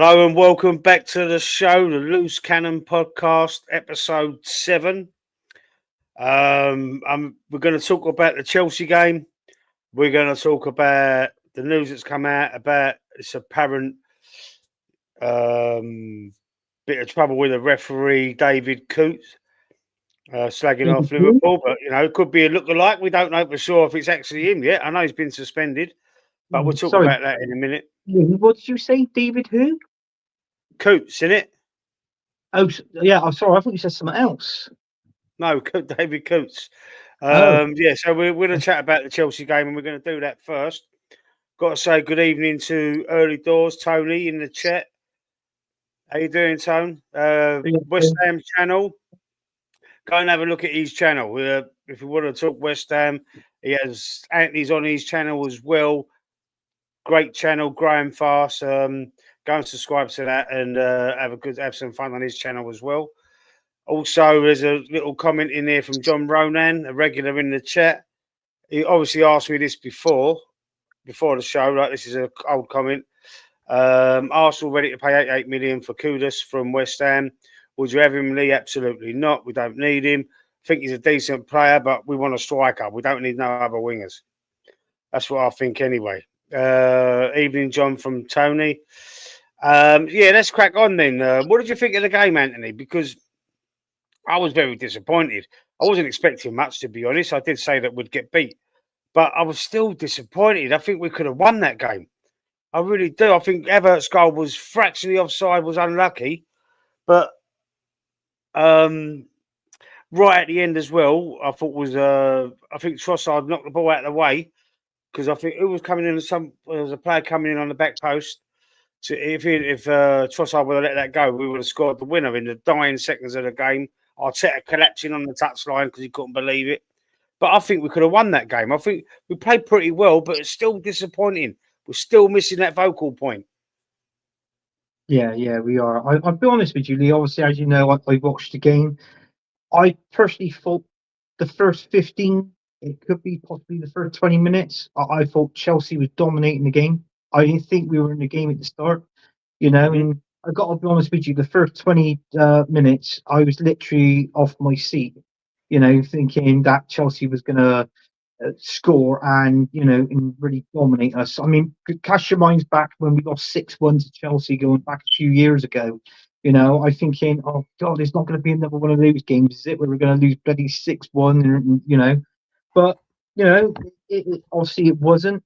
Hello and welcome back to the show, the Loose Cannon Podcast, episode 7. We're going to talk about the Chelsea game. We're going to talk about the news that's come out about this apparent bit of trouble with the referee, David Coots, slagging off Liverpool. But, it could be a look-alike. We don't know for sure if it's actually him yet. I know he's been suspended, but we'll talk about that in a minute. What did you say, David who? Coots, innit? Oh, yeah. I'm sorry. I thought you said something else. No, David Coots. Oh. Yeah, so we're going to chat about the Chelsea game, and we're going to do that first. Got to say good evening to Early Doors, Tony, in the chat. How you doing, Tone? West Ham channel. Go and have a look at his channel. If you want to talk West Ham, he has Anthony's on his channel as well. Great channel, growing fast. Go and subscribe to that and have some fun on his channel as well. Also, there's a little comment in there from John Ronan, a regular in the chat. He obviously asked me this before the show. Like, this is an old comment. Arsenal ready to pay 88 million for Kudus from West Ham. Would you have him, Lee? Absolutely not. We don't need him. I think he's a decent player, but we want a striker. We don't need no other wingers. That's what I think anyway. Evening, John, from Tony. Yeah, let's crack on then. What did you think of the game, Anthony? Because I was very disappointed. I wasn't expecting much, to be honest. I did say that we'd get beat, but I was still disappointed. I think we could have won that game. I really do. I think Evert's goal was fractionally offside, was unlucky, but right at the end as well, I thought I think Trossard knocked the ball out of the way because I think it was coming in. There was a player coming in on the back post. So if Trossard would have let that go, we would have scored the winner in the dying seconds of the game. Arteta collapsing on the touchline because he couldn't believe it. But I think we could have won that game. I think we played pretty well, but it's still disappointing. We're still missing that vocal point. Yeah, we are. I'll be honest with you, Lee. Obviously, as you know, I watched the game. I personally thought the first 15, it could be possibly the first 20 minutes, I thought Chelsea was dominating the game. I didn't think we were in the game at the start, and I got to be honest with you, the first 20 minutes, I was literally off my seat, thinking that Chelsea was going to score and, and really dominate us. I mean, cast your minds back when we lost 6-1 to Chelsea going back a few years ago. I'm thinking, oh, God, it's not going to be another one of those games, is it, where we're going to lose bloody 6-1, But, obviously it wasn't.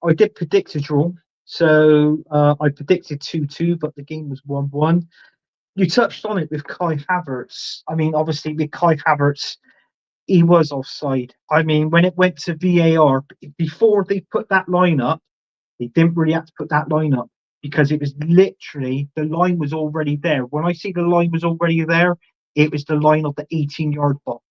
I did predict a draw. So I predicted 2-2, but the game was 1-1. You touched on it with Kai Havertz. I mean, obviously with Kai Havertz, he was offside. I mean, when it went to VAR, before they put that line up, they didn't really have to put that line up because it was literally, the line was already there. When I see the line was already there, it was the line of the 18-yard box.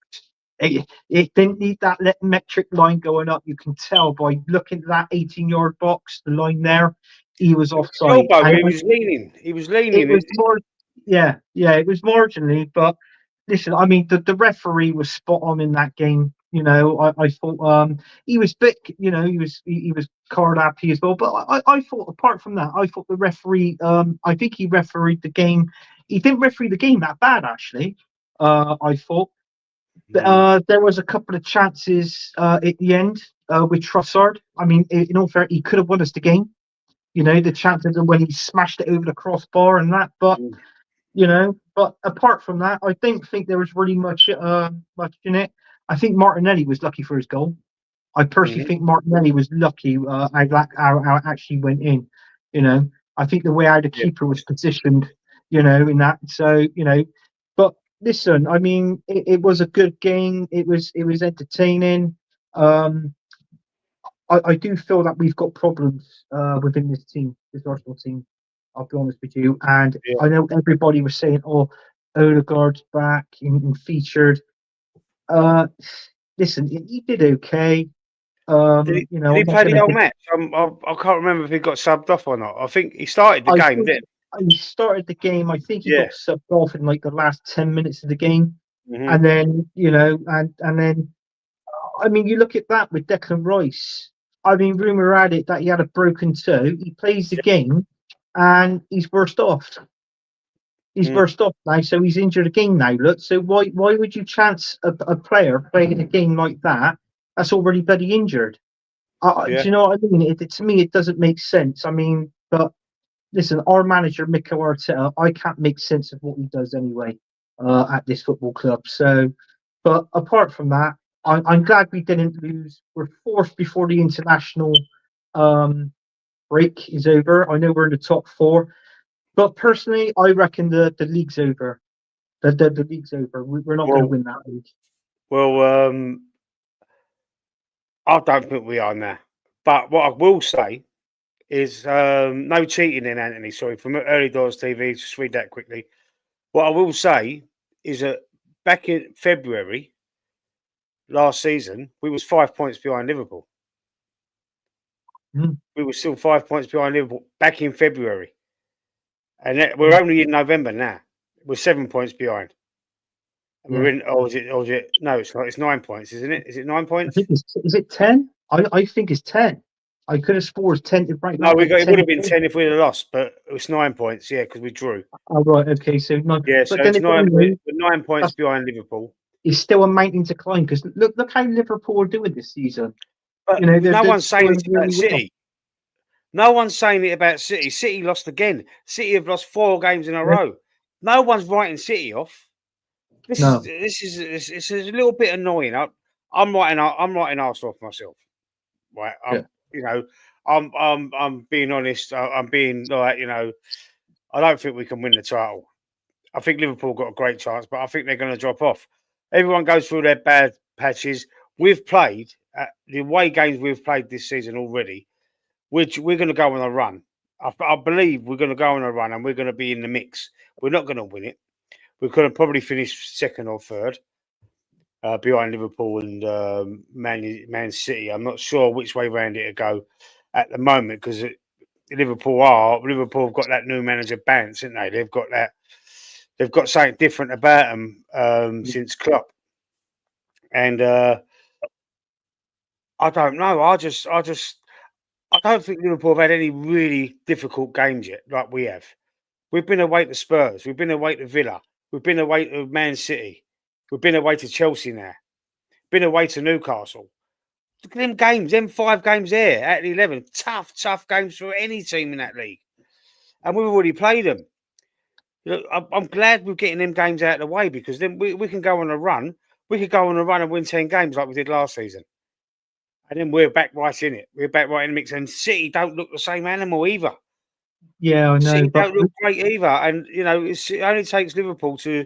It didn't need that metric line going up. You can tell by looking at that 18-yard box, the line there, he was offside. He was leaning. He was leaning. It was more, it was marginally. But listen, I mean, the referee was spot on in that game. I thought he was bit, he was card happy as well. But I thought, apart from that, I thought the referee, I think he refereed the game. He didn't referee the game that bad, actually. I thought. There was a couple of chances at the end with Trossard. I mean, in all fairness, he could have won us the game. The chances of when he smashed it over the crossbar and that. But but apart from that, I don't think there was really much in it. I think Martinelli was lucky for his goal. I personally think Martinelli was lucky how it actually went in. I think the way how the keeper was positioned, in that. So but. Listen, I mean, it was a good game. It was entertaining. I do feel that we've got problems within this Arsenal team. I'll be honest with you. And I know everybody was saying, "Oh, Odegaard's back and featured." Listen, he did okay. Did he play the whole match? I can't remember if he got subbed off or not. I think he started the game, didn't he? He started the game. I think he got subbed off in like the last 10 minutes of the game, and then and then, I mean, you look at that with Declan Rice. I mean, rumor had it that he had a broken toe. He plays the game, and he's burst off. He's burst off now, so he's injured again now. Look, so why would you chance a player playing a game like that that's already bloody injured? Do you know what I mean? To me, it doesn't make sense. I mean, but listen, our manager, Mikel Arteta, I can't make sense of what he does anyway at this football club. So, but apart from that, I'm glad we didn't lose. We're fourth before the international break is over. I know we're in the top four, but personally, I reckon the league's over. The league's over. We're not going to win that league. Well, I don't think we are now. But what I will say is no cheating in, Anthony. Sorry, from Early Doors TV. Just read that quickly. What I will say is that back in February last season, we was 5 points behind Liverpool. We were still 5 points behind Liverpool back in February. And we're only in November now. We're 7 points behind. We're in. Is it? No, it's not. It's 9 points, isn't it? Is it 9 points? Is it 10? I think it's 10. I could have sworn 10. Right, no, it would have been 10 if we'd have lost, but it was 9 points. Yeah, because we drew. Oh right, okay. So 9. Yeah, so it's 9. We're 9 points behind Liverpool. It's still a mountain to climb because look how Liverpool are doing this season. But no one's saying it about City. No one's saying it about City. City lost again. City have lost 4 games in a row. No one's writing City off. This is a little bit annoying. I'm writing Arsenal off myself. Right. You know, I'm being honest. I'm being like, you know, I don't think we can win the title. I think Liverpool got a great chance, but I think they're going to drop off. Everyone goes through their bad patches. We've played the away games we've played this season already, which we're going to go on a run. I believe we're going to go on a run and we're going to be in the mix. We're not going to win it. We're going to probably finish second or third behind Liverpool and Man City. I'm not sure which way round it'll go at the moment because Liverpool have got that new manager bounce, haven't they? They've got that. They've got something different about them since Klopp, and I don't know. I don't think Liverpool have had any really difficult games yet, like we have. We've been away to Spurs. We've been away to Villa. We've been away to Man City. We've been away to Chelsea now. Been away to Newcastle. Look at them games, them 5 games there out of the 11. Tough games for any team in that league. And we've already played them. Look, I'm glad we're getting them games out of the way because then we can go on a run. We could go on a run and win 10 games like we did last season. And then we're back right in it. We're back right in the mix. And City don't look the same animal either. Yeah, I know. City don't look great either. And, you know, it only takes Liverpool to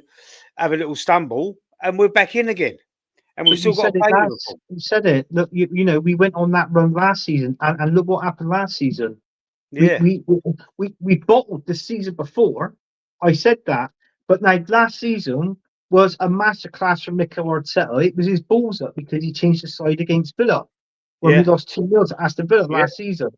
have a little stumble and we're back in again. And we've still got to play Liverpool. You said it. Look, you know, we went on that run last season and look what happened last season. Yeah. We bottled the season before. I said that. But now last season was a masterclass from Mikel Arteta. It was his balls up because he changed the side against Villa when we lost 2-0 to Aston Villa last season.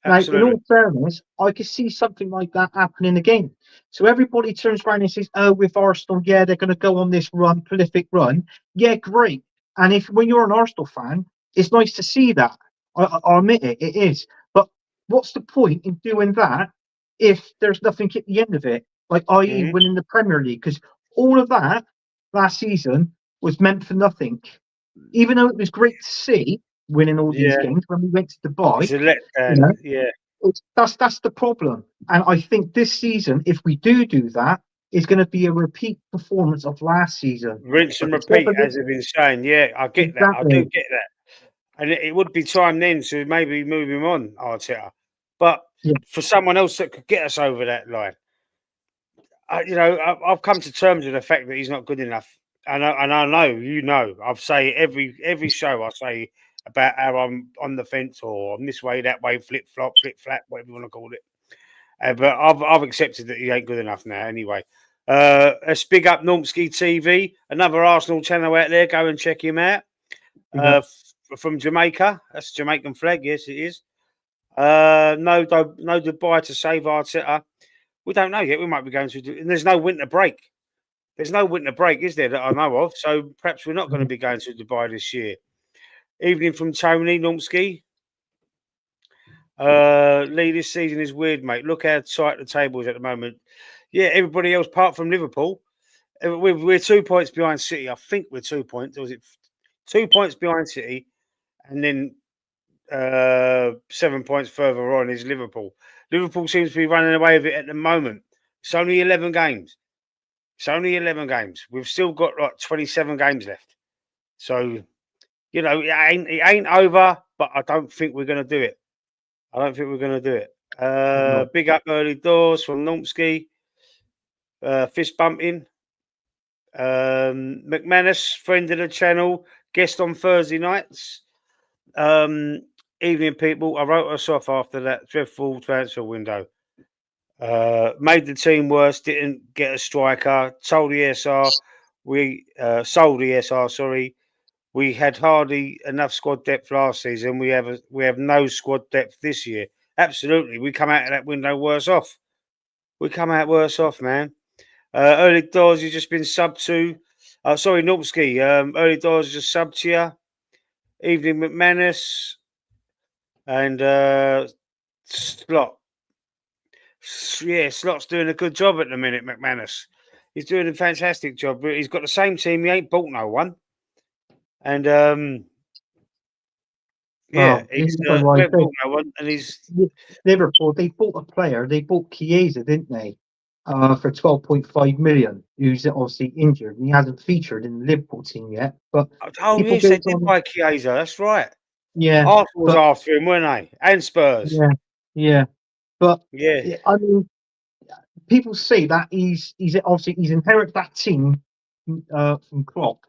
Absolutely. Now, in all fairness, I could see something like that happening again. So everybody turns around and says, "Oh, with Arsenal, yeah, they're going to go on this prolific run." Yeah, great. And when you're an Arsenal fan, it's nice to see that. I'll admit it is. But what's the point in doing that if there's nothing at the end of it? Like, i.e., winning the Premier League? Because all of that last season was meant for nothing. Even though it was great to see winning all these games when we went to Dubai. It's a letdown. That's the problem. And I think this season, if we do that, it's going to be a repeat performance of last season. Rinse and repeat, as I've been saying. Yeah, I get that. I do get that. And it would be time then to maybe move him on, Arteta. But for someone else that could get us over that line, you know, I've come to terms with the fact that he's not good enough. And I know, you know, I've say every show I say about how I'm on the fence or I'm this way, that way, flip flop, whatever you want to call it. But I've accepted that he ain't good enough now anyway. Let's big up Normski TV, another Arsenal channel out there. Go and check him out. From Jamaica. That's a Jamaican flag. Yes, it is. No Dubai to save Arteta. We don't know yet. We might be going to. And there's no winter break. There's no winter break, is there, that I know of? So perhaps we're not going to be going to Dubai this year. Evening from Tony Normski. Lee, this season is weird, mate. Look how tight the table is at the moment. Yeah, everybody else, apart from Liverpool, we're 2 points behind City. I think we're 2 points. Or was it 2 points behind City? And then 7 points further on is Liverpool. Liverpool seems to be running away with it at the moment. It's only 11 games. It's only 11 games. We've still got like 27 games left. So, you know, it ain't over, but I don't think we're going to do it. I don't think we're going to do it. Big up early doors from Nomsky. Fist bumping. McManus, friend of the channel, guest on Thursday nights. Evening, people. I wrote us off after that dreadful transfer window. Made the team worse. Didn't get a striker. Told the SR we sold the SR. Sorry, we had hardly enough squad depth last season. We have no squad depth this year. Absolutely, we come out of that window worse off. We come out worse off, man. Early doors, you've just been sub to. Sorry, Norpsky. Early doors just sub to you. Evening, McManus. And Slot. Yeah, Slot's doing a good job at the minute, McManus. He's doing a fantastic job. He's got the same team. He ain't bought no one. And yeah, he's bought no one. And he's Liverpool. They bought a player. They bought Chiesa, didn't they? For 12.5 million. Who's obviously injured and he hasn't featured in the Liverpool team yet. But yes, they did buy Chiesa. That's right. Yeah, Arsenal was after him, weren't they? And Spurs. Yeah. But yeah, I mean, people say that he's inherited that team from Klopp,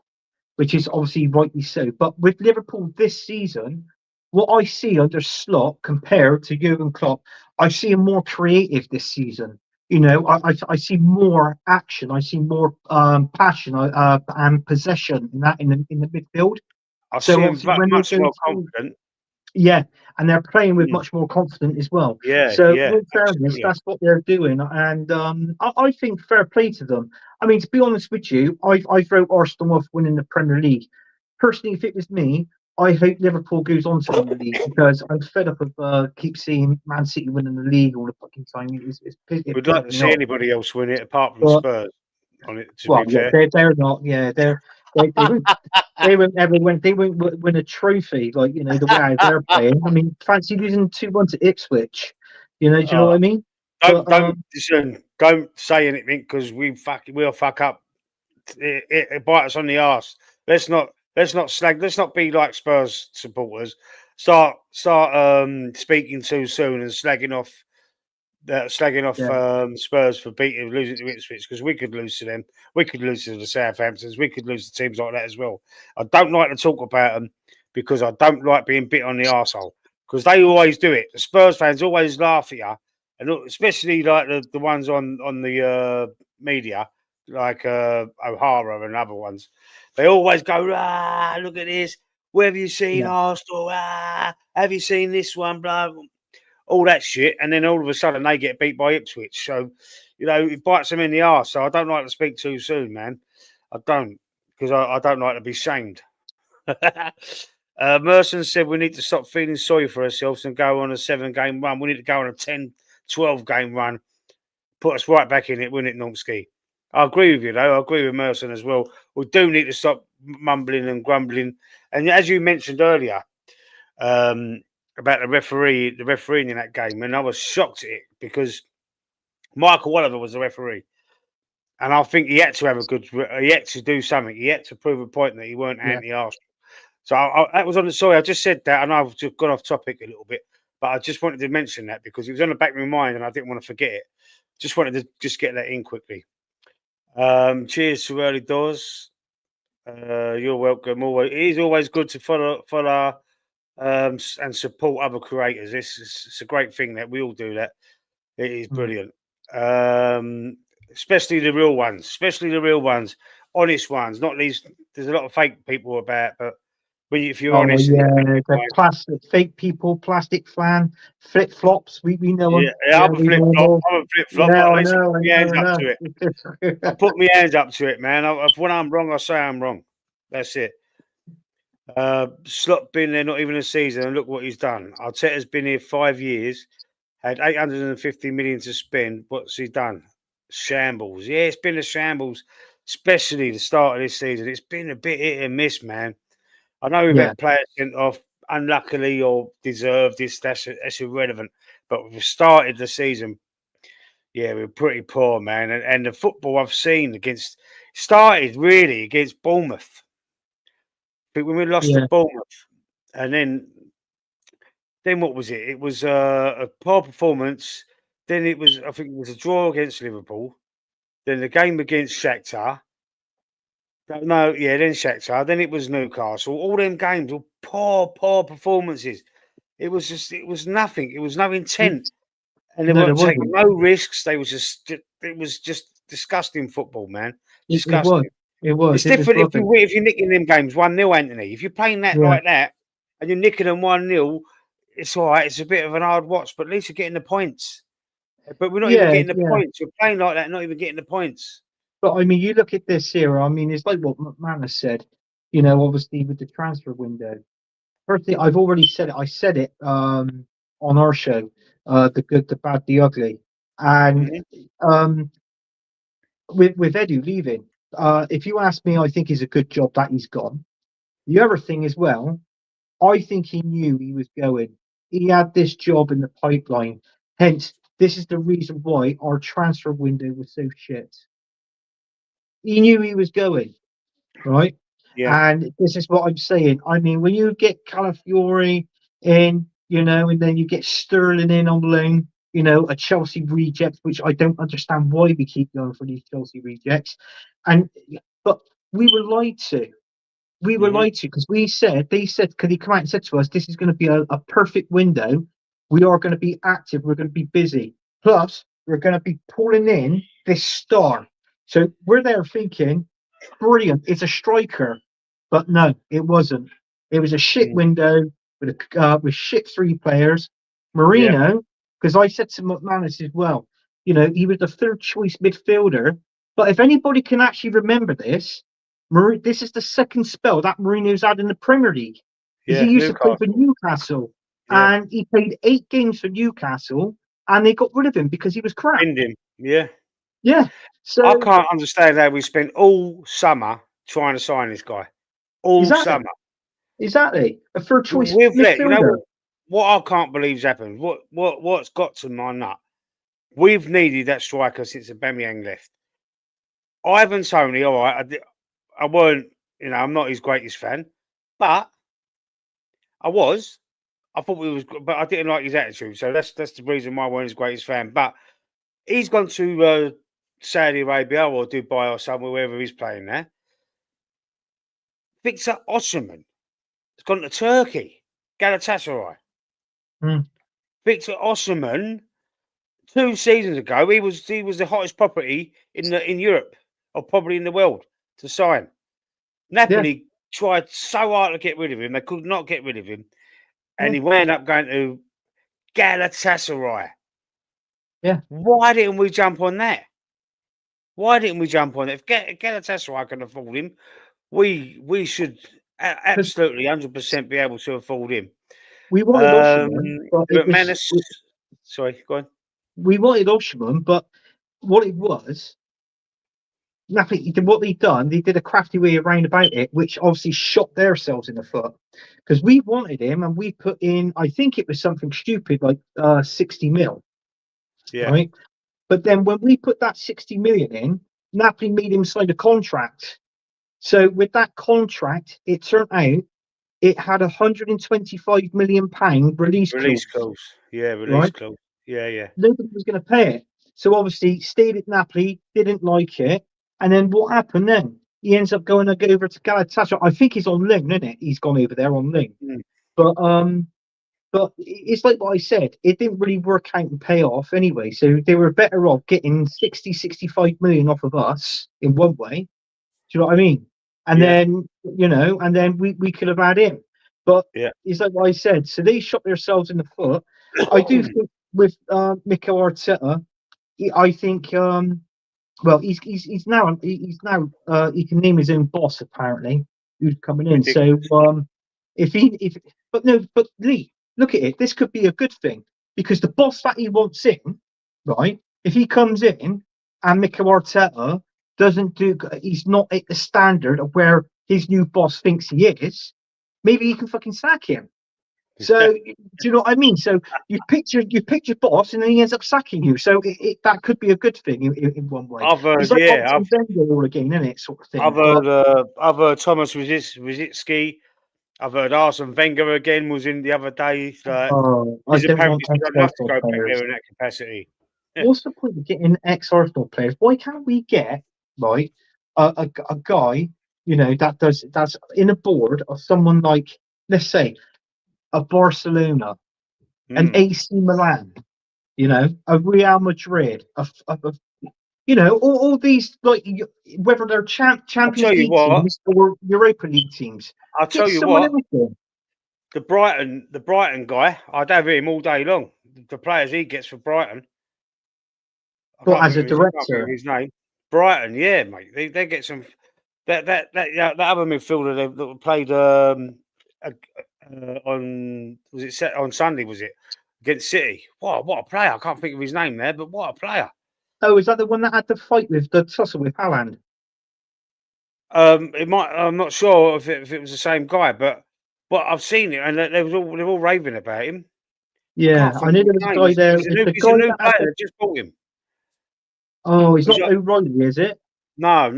which is obviously rightly so. But with Liverpool this season, what I see under Slot compared to Jurgen Klopp, I see him more creative this season. You know, I see more action. I see more passion and possession in the midfield. I see him much more confident. Yeah, and they're playing with much more confidence as well. So in fairness, that's what they're doing, and I think fair play to them. I mean, to be honest with you, I wrote Arsenal off winning the Premier League. Personally, if it was me, I hope Liverpool goes on to win the league because I'm fed up of keep seeing Man City winning the league all the fucking time. We'd like to see anybody else win it apart from Spurs. On it, to be fair. They're not. Yeah, they won't ever win. They won't win a trophy like the way they're playing. I mean, fancy losing 2-1 to Ipswich. Do you know what I mean? Don't say anything because we'll fuck up. It bite us on the arse. Let's not slag. Let's not be like Spurs supporters. Start speaking too soon and slagging off Spurs for losing to Ipswich because we could lose to them. We could lose to the Southamptons. We could lose to teams like that as well. I don't like to talk about them because I don't like being bit on the arsehole because they always do it. The Spurs fans always laugh at you, and especially like the ones on the media, like O'Hara and other ones. They always go, look at this. Where have you seen Arsenal? Have you seen this one? Blah. All that shit, and then all of a sudden they get beat by Ipswich. So, it bites them in the arse. So I don't like to speak too soon, man. I don't, because I don't like to be shamed. Merson said we need to stop feeling sorry for ourselves and go on a 7-game run. We need to go on a 10, 12-game run. Put us right back in it, wouldn't it, Nomsky? I agree with you, though. I agree with Merson as well. We do need to stop mumbling and grumbling. And as you mentioned earlier, about the refereeing in that game, and I was shocked at it because Michael Oliver was the referee, and I think he had to have he had to do something. He had to prove a point that he weren't anti-Arsenal. So that was on the. Sorry, I just said that, and I've just gone off topic a little bit, but I just wanted to mention that because it was on the back of my mind, and I didn't want to forget it. Just wanted to just get that in quickly. Cheers to early doors. You're welcome. It is always good to follow. And support other creators. It's a great thing that we all do that. It is brilliant. Especially the real ones, honest ones, not these. There's a lot of fake people about, but if you're honest, the plastic fake people, plastic fan, flip flops. We know them. Yeah, I'm a flip flop. I know. I put my hands up to it, man. When I'm wrong, I say I'm wrong. That's it. Slot been there not even a season, and look what he's done. Arteta's been here 5 years, had 850 million to spend. What's he done? Shambles. Yeah, it's been a shambles, especially the start of this season. It's been a bit hit and miss, man. I know we've Yeah, had players sent off unluckily or deserved this. That's irrelevant. But we've started the season. Yeah, we're pretty poor, man. And the football I've seen started really against Bournemouth. But when we lost to yeah, Bournemouth, and then what was it? It was a poor performance. Then I think it was a draw against Liverpool. Then the game against Shakhtar. No, yeah, then Shakhtar. Then it was Newcastle. All them games were poor performances. It was nothing. It was no intent, and they no, there weren't taking wasn't. no risks. It was just disgusting football, man. It was. Disgusting. It was. It's It was different rubbish. if you're nicking them games 1-0, Anthony. If you're playing that Yeah, like that and you're nicking them 1-0, it's all right. It's a bit of an hard watch, but at least you're getting the points. But we're not even yeah, getting the yeah. points. We're playing like that, not even getting the points. But I mean, you look at this here. I mean, it's like what McManus said. You know, obviously with the transfer window. Firstly, I've already said it. I said it on our show, the good, the bad, the ugly, and Hmm. um, with Edu leaving. If you ask me, I think it's a good job that he's gone. The other thing as well, I think he knew he was going. He had this job in the pipeline. Hence, this is the reason why our transfer window was so shit. He knew he was going, right? Yeah, And this is what I'm saying. I mean, when you get Calafiori in, you know, and then you get Sterling in on loan, you know, a Chelsea reject, which I don't understand why we keep going for these Chelsea rejects. And but we were lied to. We were hmm lied to because they said, because he come out and said to us, this is going to be a perfect window. We are going to be active. We're going to be busy. Plus, we're going to be pulling in this star. So we're there thinking, brilliant. It's a striker, but no, it wasn't. It was a shit window with shit three players. yeah, Marino, because I said to McManus as well, you know, he was the third choice midfielder. But if anybody can actually remember this, this is the second spell that Mourinho's had in the Premier League. Because he yeah. used to play for Newcastle. Newcastle, Yeah, and he played 8 games for Newcastle, and they got rid of him because he was crap. pinned him. Yeah. Yeah. I So can't understand how we spent all summer trying to sign this guy. All exactly, summer. exactly, a third choice We've let you know midfielder. what I can't believe's happened. What's got to my nut? We've needed that striker since Aubameyang left. Ivan Toney, all right. I weren't, I'm not his greatest fan, but I was. I thought we was, but I didn't like his attitude. So that's the reason why I weren't his greatest fan. But he's gone to Saudi Arabia or Dubai or somewhere, wherever he's playing there. Victor Osimhen has gone to Turkey, Galatasaray. Mm, Victor Osimhen, 2 seasons ago, he was the hottest property in Europe or probably in the world to sign. yeah, Napoli tried so hard to get rid of him; they could not get rid of him, and yeah, he wound up going to Galatasaray. yeah. Why didn't we jump on that? Why didn't we jump on it? If Galatasaray can afford him, we should Because absolutely 100% be able to afford him. we wanted Um, Osimhen, but it but was Manus, sorry, go on. we wanted Osimhen, but what it was nothing. What they done, they did a crafty way around about it, which obviously shot themselves in the foot because we wanted him and we put in. I think it was something stupid like 60 mil, Yeah, right? But then when we put that 60 million in, Napoli made him sign a contract. So with that contract, it turned out it had £125 million release release clause, clause. Yeah, release right? clause. Yeah, yeah, Nobody was going to pay it. So obviously stayed at Napoli, didn't like it. And then what happened then? He ends up going to go over to Galatasaray. I think he's on loan, isn't it? He's gone over there on loan. mm, But it's like what I said, it didn't really work out and pay off anyway. So they were better off getting 60, 65 million off of us in one way. Do you know what I mean? And yeah, then, you know, and then we could have had him. But yeah. it's like what I said. So they shot themselves in the foot. I do think with Mikel Arteta, I think well he's now he can name his own boss apparently who's coming in. So Ridiculous. But Lee, look at it. This could be a good thing because the boss that he wants in, right? If he comes in and Mikel Arteta he's not at the standard of where his new boss thinks he is, maybe he can fucking sack him. So do you know what I mean? So you picked your boss, and then he ends up sacking you. So that could be a good thing in one way. I've heard, it's like Wenger all again, isn't it? Sort of thing. I've heard Thomas Rositzky. I've heard Arsene Wenger again was in the other day. I don't want to go back players there in that capacity. What's the point of getting ex-Arsenal players? Why can't we get a guy that's in a board of someone like, let's say, a Barcelona, an AC Milan, a Real Madrid, all these, like, whether they're Champions League teams or Europa League teams. I'll tell you what. The Brighton guy, I'd have him all day long. The players he gets for Brighton. As a director, his name Brighton, yeah, mate. They get some that other midfielder that played on Sunday, was it against City? What a player! I can't think of his name there, but what a player! Oh, is that the one that had the fight with the tussle with Haaland? It might. I'm not sure if it was the same guy, but I've seen it, and they're all raving about him. Yeah, I knew there was a guy there. He's a new player. They just bought him. Oh, he's not O'Reilly, is it? No. I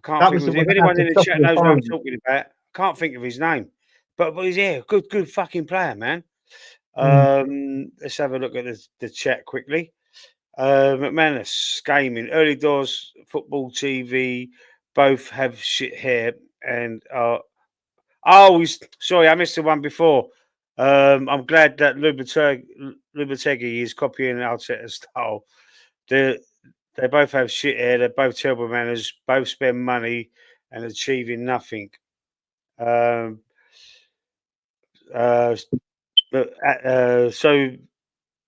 can't think of it. If anyone in the chat knows what I'm talking about, I can't think of his name. But he's good fucking player, man. Let's have a look at the chat quickly. McManus Gaming, Early Doors Football TV, both have shit hair and sorry, I missed the one before. I'm glad that Lopetegui is copying Arteta's style. They both have shit hair. They're both terrible manners. Both spend money and achieving nothing. So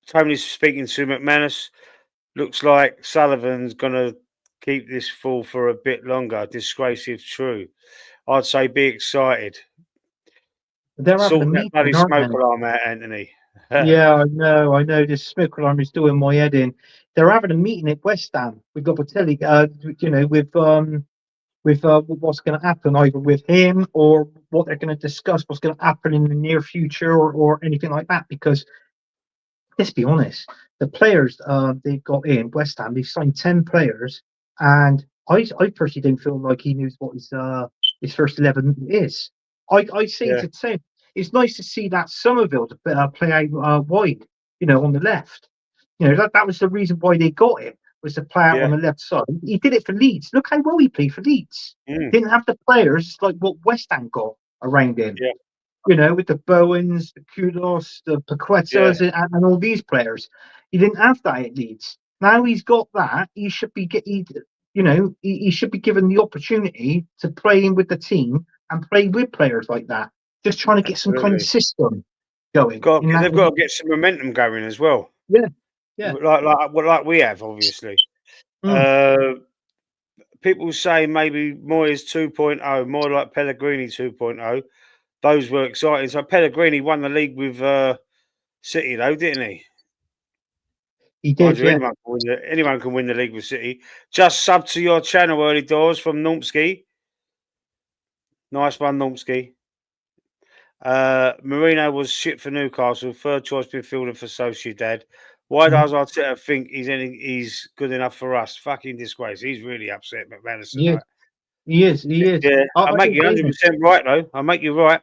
Tony's speaking to McManus. Looks like Sullivan's gonna keep this fool for a bit longer. Disgrace if true. I'd say be excited. They're having a meeting, bloody smoke alarm out, Anthony. Yeah, I know. This smoke alarm is doing my head in. They're having a meeting at West Ham with Lopetegui, with what's going to happen, either with him or what they're going to discuss, what's going to happen in the near future or anything like that. Because let's be honest, the players they've got in West Ham, they've signed 10 players, and I personally don't feel like he knows what his first 11 is. I say to Tim, it's nice to see that Somerville play out wide, on the left. That was the reason why they got him, was to play out on the left side. He did it for Leeds. Look how well he played for Leeds. Didn't have the players like what West Ham got around him. With the Bowens, the Kudos, the Paquetas, and all these players. He didn't have that at Leeds. Now he's got that. He should be he should be given the opportunity to play in with the team and play with players like that. Just trying to get some kind of system going. They've got to get some momentum going as well. Yeah. Like we have, obviously. People say maybe Moyes 2.0, more like Pellegrini 2.0. Those were exciting. So Pellegrini won the league with City, though, didn't he? He did. Anyone can win the league with City. Just sub to your channel, Early Doors, from Normski. Nice one, Normski. Marino was shit for Newcastle. Third choice midfielder for Sociedad. Why does Arteta think he's good enough for us? Fucking disgrace. He's really upset, McManus. He is. Yeah, I make you 100% right, though. I make you right.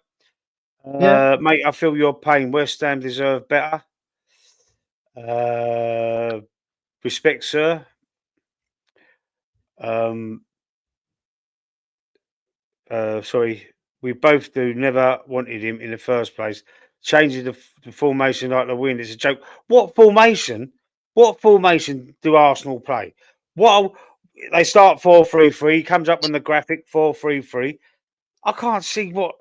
Mate, I feel your pain. West Ham deserve better. Respect, sir. Sorry. We both do. Never wanted him in the first place. Changing the formation like the wind. It's a joke. What formation? What formation do Arsenal play? They start 4-3-3. Comes up on the graphic 4-3-3. I can't see what.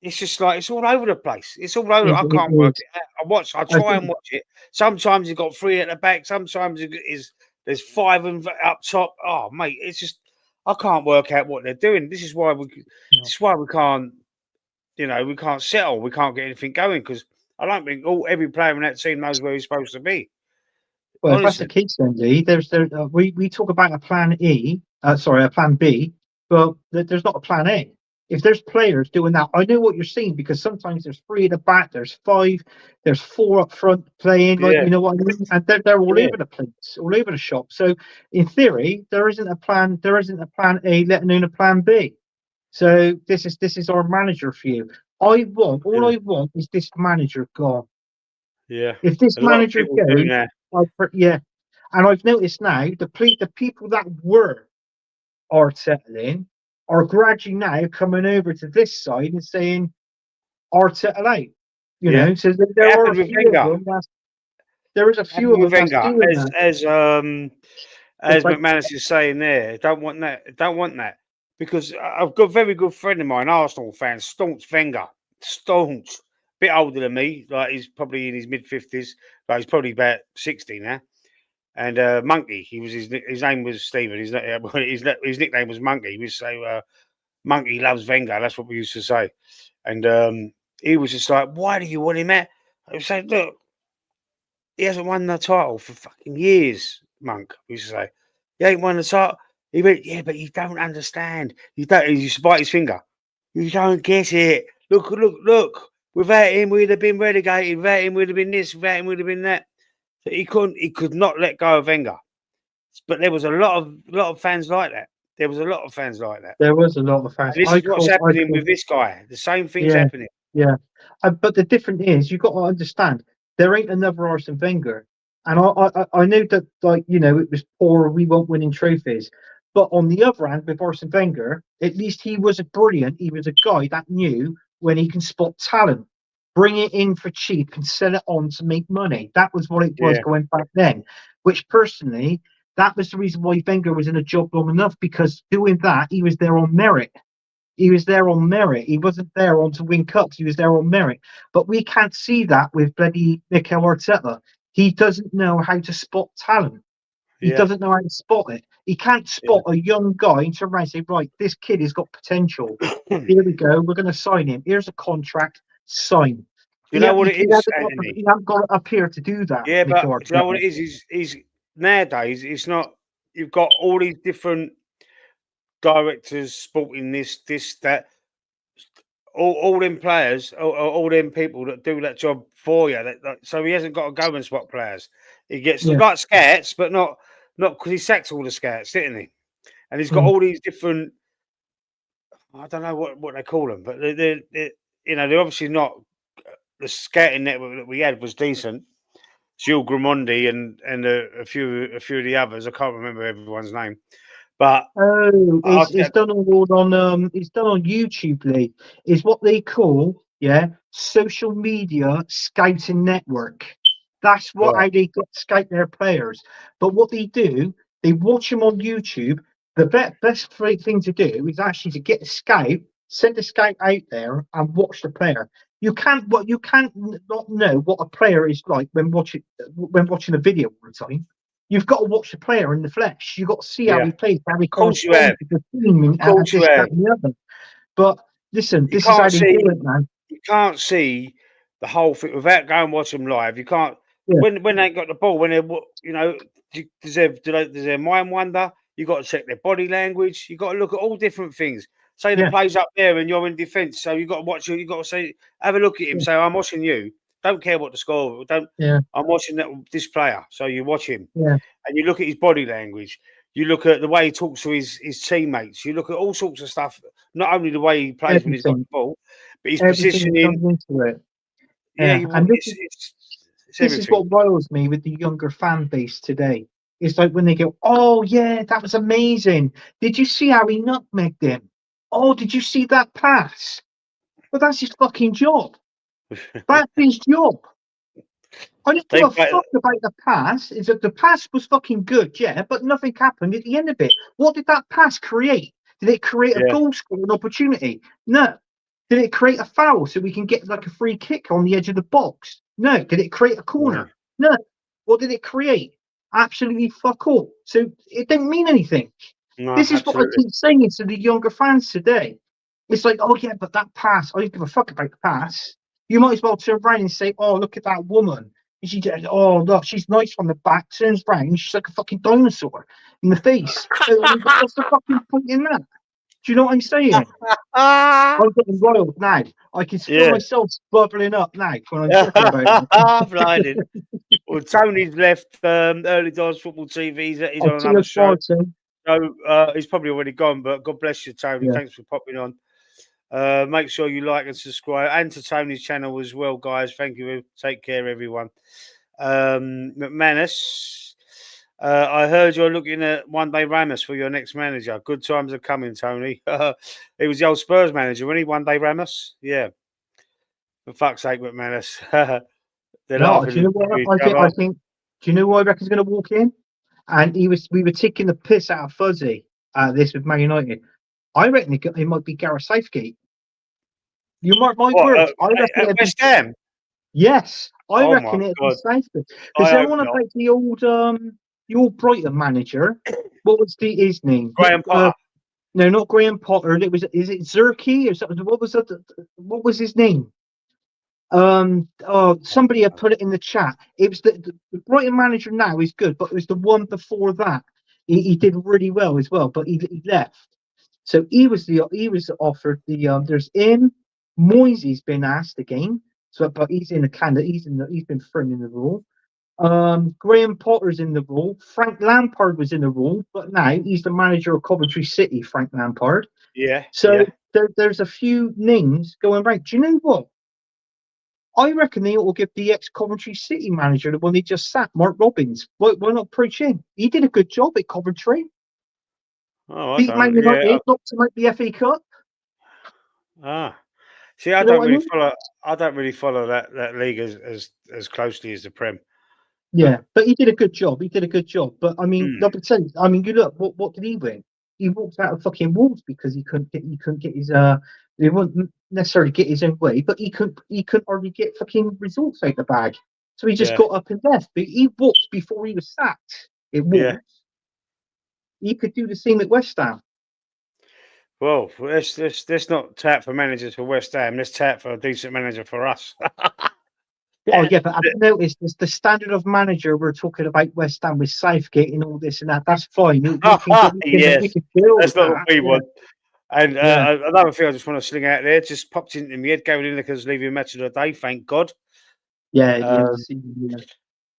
It's just like it's all over the place. It's all over. I can't work it out. I try and watch it. Sometimes you've got 3 at the back. Sometimes there's 5 up top. Oh, mate, it's just I can't work out what they're doing. This is why we can't, we can't settle. We can't get anything going because I don't think every player in that team knows where he's supposed to be. Well, if that's Honestly. the case, then Lee, we talk about a plan a plan B, but there's not a plan A. If there's players doing that, I know what you're saying because sometimes there's 3 at the back, there's 5, there's 4 up front playing, like Yeah. you know what I mean, and they're all over the place, all over the shop. So in theory, there isn't a plan A, let alone a plan B. So this is our manager for you. All I want is this manager gone. Yeah. If this A lot of manager people do goes, now. and I've noticed now the people that were Arteta in are gradually now coming over to this side and saying Arteta out. You Yeah. know, so It there are a happened with few of Wenger. them. There is a It few happened of with them that's Wenger. doing As that. as um It's as like, McManus is saying there, don't want that. Don't want that. Because I've got a very good friend of mine, Arsenal fan, staunch Wenger. Staunch. Bit older than me. Like he's probably in his mid-50s, but he's probably about 60 now. And Monkey, his name was Stephen. His nickname was Monkey. We used to say Monkey loves Wenger. That's what we used to say. And he was just like, "Why do you want him at?" I was saying, "Look, he hasn't won the title for fucking years." Monk, we used to say, "He ain't won the title." He went, "Yeah, but you don't understand. You don't." He used to bite his finger. You don't get it. Look. Without him, we'd have been relegated. Without him, we'd have been this. Without him, we'd have been that. So he couldn't. He could not let go of Wenger. But there was a lot of fans like that. There was a lot of fans like that. there was a lot of fans. And this is what's happening with this guy. The same thing's Yeah, happening. yeah. But the difference is, you've got to understand, there ain't another Arsene Wenger. And I know that, like, you know, it was poor, we weren't winning trophies. But on the other hand, with Arsene Wenger, at least he was brilliant. He was a guy that knew when he can spot talent, bring it in for cheap and sell it on to make money. That was what it was Yeah, going back then, which personally, that was the reason why Wenger was in a job long enough, because doing that, he was there on merit. He was there on merit. He wasn't there on to win cups. He was there on merit. But we can't see that with bloody Mikel Arteta. He doesn't know how to spot talent. He yeah, doesn't know how to spot it. He can't spot a young guy and turn around and say, right, this kid has got potential. yeah. Here we go. We're going to sign him. Here's a contract. Sign. You know what it is, He Anthony? hasn't got it up here to do that, Yeah, Mikel but do you know what Arteta. it is? He's nowadays. It's not. You've got all these different directors, sporting this, that. All them players, all them people that do that job for you. So he hasn't got to go and spot players. He gets Yeah. like scouts, but not because he sacks all the scouts, didn't he? And he's got Mm. all these different. I don't know what they call them, but they're obviously not. The scouting network that we had was decent. Gilles Gramondi and a few of the others. I can't remember everyone's name, but Oh, I it's done all on it's done on YouTube, Lee. It's what they call, social media scouting network. That's what right, how they got scout their players. But what they do, they watch them on YouTube. The best thing to do is actually to get a scout, send a scout out there and watch the player. You can't not know what a player is like when watching a video all the time. You've got to watch the player in the flesh. You've got to see how yeah, he plays, how he of course you have, corresponds to the team, of and course you this, have. that, and the other. But listen, You this is how can't they do see it, man. you can't see the whole thing without going and watch them live. You can't Yeah, when they got the ball when does their mind wander? You got to check their body language. You got to look at all different things. Say the yeah, play's up there and you're in defence, so you got to watch you. You got to say, have a look at him. yeah, Say, I'm watching you. Don't care what the score. Don't. yeah, I'm watching this player. So you watch him yeah. and you look at his body language. You look at the way he talks to his teammates. You look at all sorts of stuff. Not only the way he plays when he's got the Everything, ball, but his everything that positioning. comes into it. Yeah, Yeah, and it's this is everything. what riles me with the younger fan base today. It's like when they go, "Oh yeah, that was amazing. Did you see how he nutmegged him? Oh, did you see that pass?" Well, that's his fucking job. That's his job. I don't give They a play. fuck about the pass. Is that the pass was fucking good, yeah, but nothing happened at the end of it. What did that pass create? Did it create a Yeah, goal scoring opportunity? No. Did it create a foul so we can get like a free kick on the edge of the box? No. Did it create a yeah, corner? No. What did it create? Absolutely fuck all. So it didn't mean anything. No, This is what I absolutely. keep saying to the younger fans today. It's like, oh yeah, but that pass, I don't give a fuck about the pass. You might as well turn around and say, oh, look at that woman. And she just, oh, look, she's nice from the back, turns around, and she's like a fucking dinosaur in the face. What's the fucking point in that? Do you know what I'm saying? I'm getting roiled now. I can feel Yeah. myself bubbling up now when I'm talking about it. Blinded. Well, Tony's left Early Doors Football TV. He's Oh, on see you another show. tomorrow, Tim. So he's probably already gone, but God bless you, Tony. Yeah. Thanks for popping on. Make sure you like and subscribe, and to Tony's channel as well, guys. Thank you. Take care, everyone. McManus, I heard you're looking at one day Ramos for your next manager. Good times are coming, Tony. He was the old Spurs manager, wasn't he? One day Ramos, yeah. For fuck's sake, McManus. They're No, do you laughing know what at each I other. think? Do you know who I reckon's going to walk in? And we were taking the piss out of Fuzzy. This with Man United. I reckon it might be Gareth Southgate. You mark my What, words. I reckon at it'd be. West Ham? Yes, I Oh my reckon it'd be God. Southgate. I Because they're hope on not. about the old Brighton manager. What was his name? Graham Potter. No, not Graham Potter. Is it Zerke or something? What was his name? Somebody had put it in the chat. It was the Brighton manager now is good, but it was the one before that. He did really well as well, but he left. So he was offered the there's him. Moisey's been asked again. So but he's in the candidate, he's been thrown in the role. Graham Potter's in the role. Frank Lampard was in the role, but now he's the manager of Coventry City, Frank Lampard. Yeah. So Yeah. there's a few names going right. Do you know what? I reckon they ought to give the ex-Coventry City manager, the one they just sacked, Mark Robbins. Why not preach him? He did a good job at Coventry. Oh, I Beat Man don't. Yeah. United, knocked them out the FA Cup. See, I You know don't what I really mean? follow. I don't really follow that league as closely as the Prem. Yeah, but he did a good job. He did a good job. But I mean, Mm, like I said, I mean, you look, what did he win? He walked out of fucking Wolves because he couldn't get his he wouldn't necessarily get his own way, but he couldn't hardly get fucking results out the bag. So he just yeah. got up and left. But he walked before he was sacked. It Yeah. Wolves. He could do the same at West Ham. Well, let's not tap for managers for West Ham. Let's tap for a decent manager for us. Oh yeah, but I've noticed the standard of manager we're talking about West Ham with Southgate and all this and that. That's fine. We Yes, can deal that's with not what that. we Yeah, want. And yeah. another thing I just want to sling out there, just popped into my head. Gary Lineker's leaving match of the day. Thank God. Yeah, Um, yeah.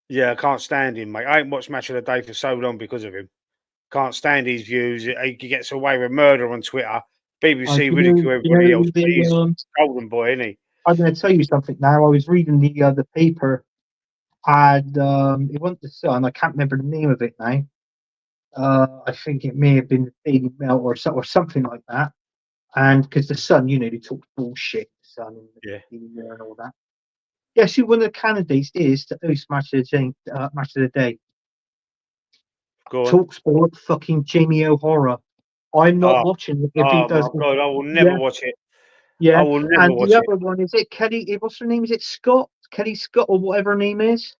yeah, I can't stand him, mate. I ain't watched match of the day for so long because of him. Can't stand his views. He gets away with murder on Twitter. BBC ridicule everybody else, but he's golden boy, isn't he? I'm going to tell you something now. I was reading the paper, and it wasn't the Sun. I can't remember the name of it now. I think it may have been the Daily Mail or something like that. And because the Sun, they talk bullshit, the Sun and Yeah. the media and all that. Guess who one of the candidates is to host match of the day? Go on. Talksport, fucking Jamie O'Hara. I'm not watching it if he Oh my does. God, I will never Yeah, watch it. I yeah. will never And watch the it. other one is it Kelly? What's her name? Is it Scott? Kelly Scott or whatever her name is.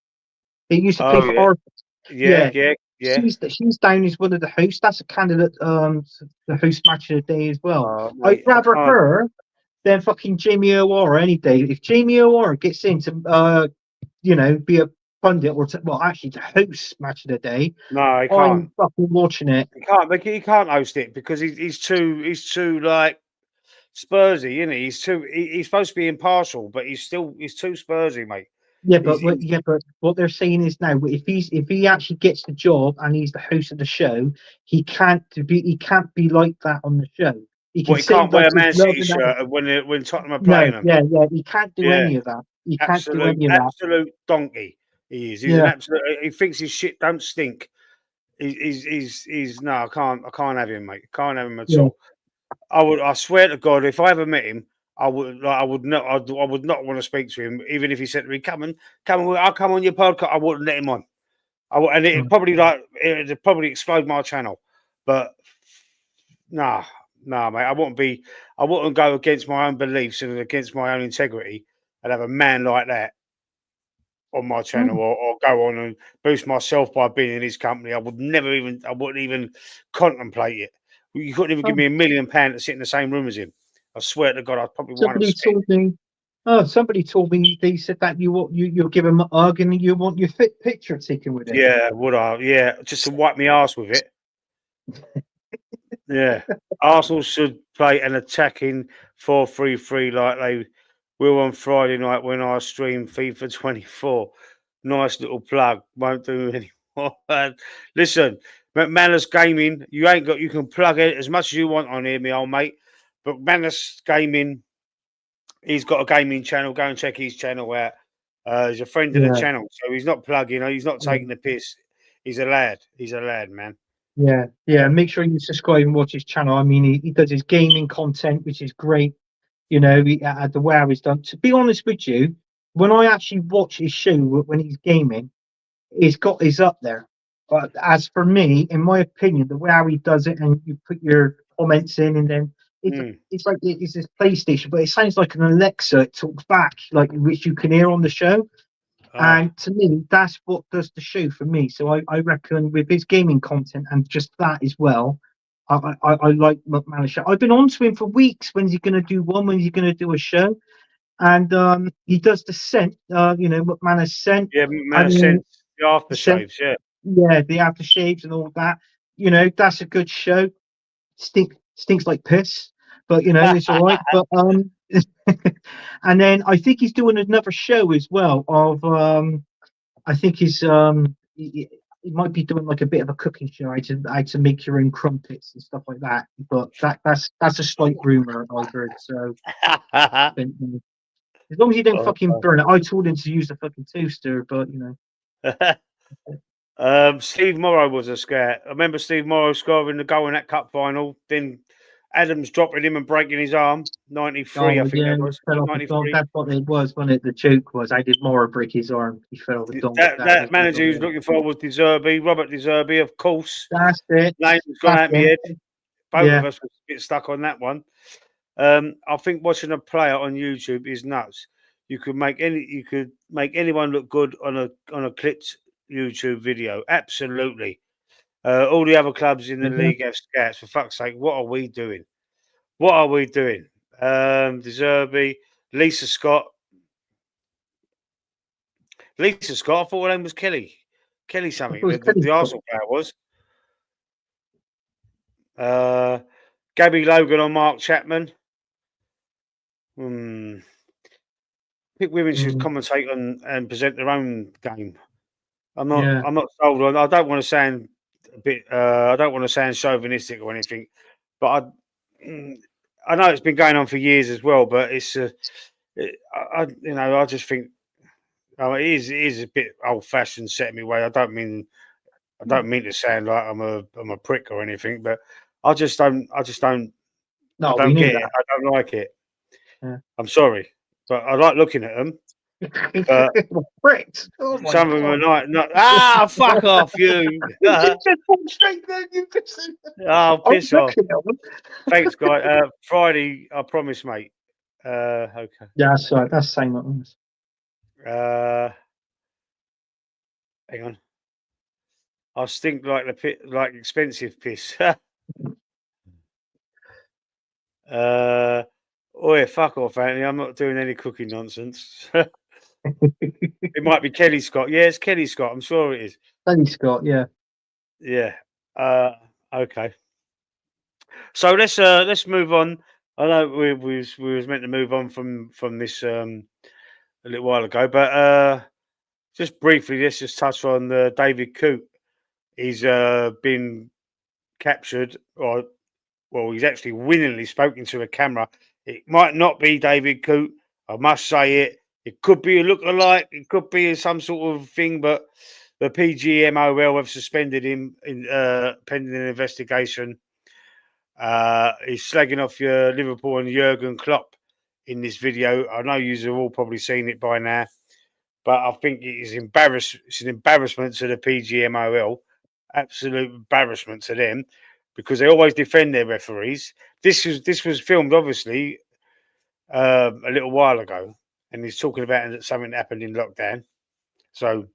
It used to play Oh for yeah, Arsenal. Yeah, yeah. she's down as one of the hosts. That's a candidate to host match of the day as well. I'd Mate, I rather can't. her than fucking Jamie O'Hara any day. If Jamie O'Hara gets into be a pundit or actually to host match of the day, No, I can't. I'm fucking watching it. He can't. He can't host it because he's too like Spursy, isn't he? He's supposed to be impartial, but he's too Spursy, mate. Yeah, He's but what they're saying is now if he actually gets the job and he's the host of the show, he can't be like that on the show. He can Well, he say can't wear like a his Man love City and that. shirt when Tottenham are No, playing them. yeah, he can't do Yeah, any of that. He can't do any of that. absolute donkey. He is. He's an Yeah. absolute. He thinks his shit don't stink. He's no. I can't have him, mate. Can't have him at Yeah. all. I swear to God, if I ever met him, I would not. I would not want to speak to him, even if he said to me, "Come on, I'll come on your podcast." I wouldn't let him on. And it'd probably explode my channel. But nah, mate. I wouldn't go against my own beliefs and against my own integrity and have a man like that on my channel, or go on and boost myself by being in his company. I wouldn't even contemplate it. You couldn't even give me £1 million to sit in the same room as him. I swear to God, I'd probably want to spend. Somebody told me they said that you'll give him a hug and you want your picture taken with him. Yeah, would I? Yeah, just to wipe my arse with it. Yeah, Arsenal should play an attacking 4-3-3 like they will on Friday night when I stream FIFA 24. Nice little plug. Won't do anymore. Listen, McManus Gaming, you can plug it as much as you want on here, me old mate. But McManus Gaming, he's got a gaming channel. Go and check his channel out. He's a friend of the channel, so he's not plugging. He's not taking the piss. He's a lad. He's a lad, man. Yeah. Make sure you subscribe and watch his channel. I mean, he does his gaming content, which is great. You know, the way how he's done. To be honest with you, when I actually watch his show when he's gaming, he's up there. But as for me, in my opinion, the way how he does it, and you put your comments in, and then it's like it's this PlayStation, but it sounds like an Alexa. It talks back, like which you can hear on the show. And to me, that's what does the show for me. So I reckon with his gaming content and just that as well, I like McManus show. I've been on to him for weeks. When's he going to do one? When's he going to do a show? And he does the scent, McManus scent. Yeah, McManus scent, the aftershaves, yeah, the aftershaves and all that. You know, that's a good show. Stinks like piss, but you know it's all right. But and then I think he's doing another show as well. I think he might be doing like a bit of a cooking show, how to make your own crumpets and stuff like that. But that's a slight rumor I've heard. So as long as he didn't fucking burn it, I told him to use the fucking toaster, but you know. Steve Morrow was a scare. I remember Steve Morrow scoring the goal in that cup final. Then Adams dropping him and breaking his arm. 93, I think that was. 93. That's what it was, wasn't it? The joke was I did Morrow break his arm. He fell the dog. That manager who's looking for was De Zerbi, Robert De Zerbi, of course. That's it. Name's gone out of my head. Both of us were a bit stuck on that one. I think watching a player on YouTube is nuts. You could make anyone look good on a clipped YouTube video. Absolutely. All the other clubs in the league have scouts. For fuck's sake, what are we doing? What are we doing? De Zerbi, Lisa Scott. I thought her name was Kelly. Kelly something. The Arsenal player was. Gabby Logan or Mark Chapman. I think women should commentate on and present their own game. I'm not sold on. I don't want to sound a bit. I don't want to sound chauvinistic or anything, but I know it's been going on for years as well. But it's I just think it is a bit old fashioned, set in my way. I don't mean to sound like I'm a prick or anything, but I just don't. No, I don't get it. I don't like it. Yeah. I'm sorry, but I like looking at them. Pricks. Some of them are not. Fuck off, you. Oh, piss off. Thanks, guy. Friday, I promise, mate. Okay. Yeah, that's right. That's the same one. Hang on. I stink like like expensive piss. Fuck off, Anthony. I'm not doing any cooking nonsense. It might be Kelly Scott. Yeah, it's Kelly Scott. I'm sure it is. Kelly Scott, yeah. Yeah. Okay. So let's move on. I know we was meant to move on from this a little while ago, but just briefly, let's just touch on David Coote. He's been captured, he's actually willingly spoken to a camera. It might not be David Coote. I must say it. It could be a look-alike. It could be some sort of thing, but the PGMOL have suspended him in pending an investigation. He's slagging off your Liverpool and Jurgen Klopp in this video. I know you have all probably seen it by now, but I think it is It's an embarrassment to the PGMOL. Absolute embarrassment to them because they always defend their referees. This was filmed obviously a little while ago. And he's talking about something that happened in lockdown. So,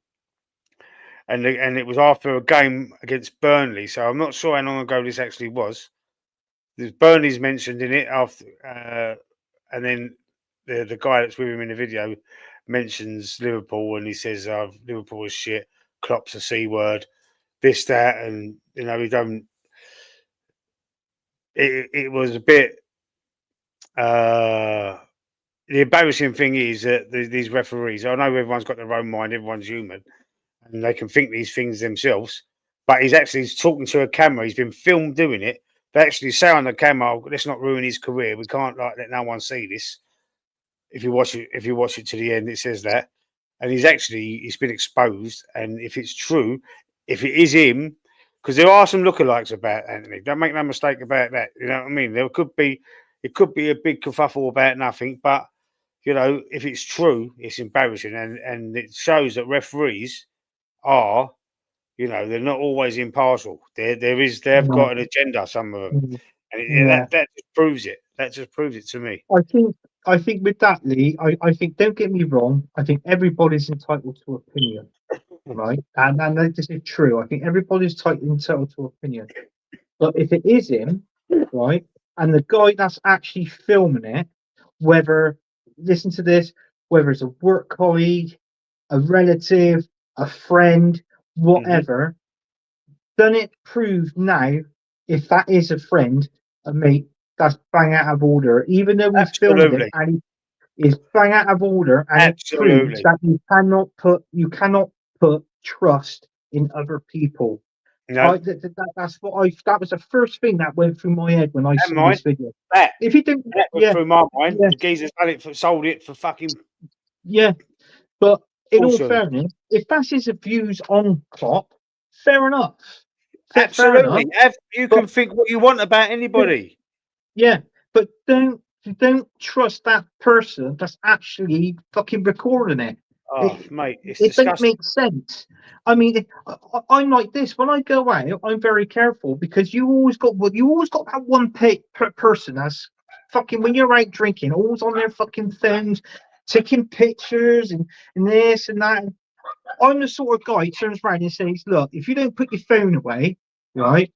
and it was after a game against Burnley. So I'm not sure how long ago this actually was. there's Bernie's mentioned in it after, and then the guy that's with him in the video mentions Liverpool, and he says, Liverpool is shit, Klopp's a C word, this, that, and he don't. It was a bit. The embarrassing thing is that these referees, I know everyone's got their own mind, everyone's human, and they can think these things themselves, but he's actually talking to a camera. He's been filmed doing it. They actually say on the camera, let's not ruin his career. We can't let no one see this. If you watch it to the end, it says that. And he's been exposed. And if it's true, if it is him, because there are some lookalikes about Anthony. Don't make no mistake about that. You know what I mean? It could be a big kerfuffle about nothing, but if it's true, it's embarrassing, and it shows that referees are, they're not always impartial. They've got an agenda, some of them, and that just proves it. That just proves it to me. I think with that, Lee, I think, don't get me wrong, I think everybody's entitled to opinion, right? And this is true. I think everybody's entitled to opinion. But if it is him, right, and the guy that's actually filming it, listen to this, whether it's a work colleague, a relative, a friend, whatever, done it prove now, if that is a friend, a mate, that's bang out of order. Even though we filmed it and he is bang out of order, and it proves that you cannot put trust in other people. No. That was the first thing that went through my head when I saw this video. If you didn't, that went through my mind. The geezer's done it sold it for fucking. Yeah, but in all fairness, if that's his views on Klopp, fair enough. Absolutely. You can think what you want about anybody. Yeah, but don't trust that person that's actually fucking recording it. Oh, mate, it's it disgusting. Don't make sense. I mean, I'm like this. When I go out, I'm very careful, because you always got that one person that's fucking, when you're out drinking, always on their fucking phones, taking pictures and this and that. I'm the sort of guy who turns around and says, look, if you don't put your phone away, right,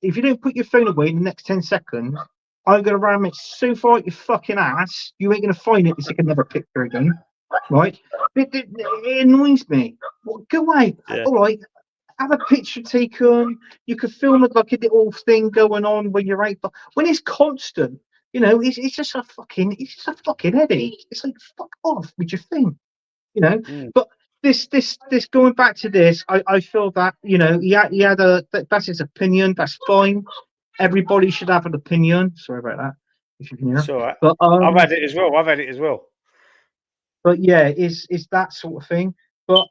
if you don't put your phone away in the next 10 seconds, I'm going to ram it so far at your fucking ass, you ain't going to find it to take another picture again, right? It annoys me. Well, go away. Yeah. All right, have a picture taken. You could film it like a little thing going on when you're out. But when it's constant, it's just a fucking headache. It's like, fuck off with your thing, But this going back to this, I feel that that's his opinion. That's fine. Everybody should have an opinion. Sorry about that. If you can hear. It's all right. But I've had it as well. But yeah, it's that sort of thing. But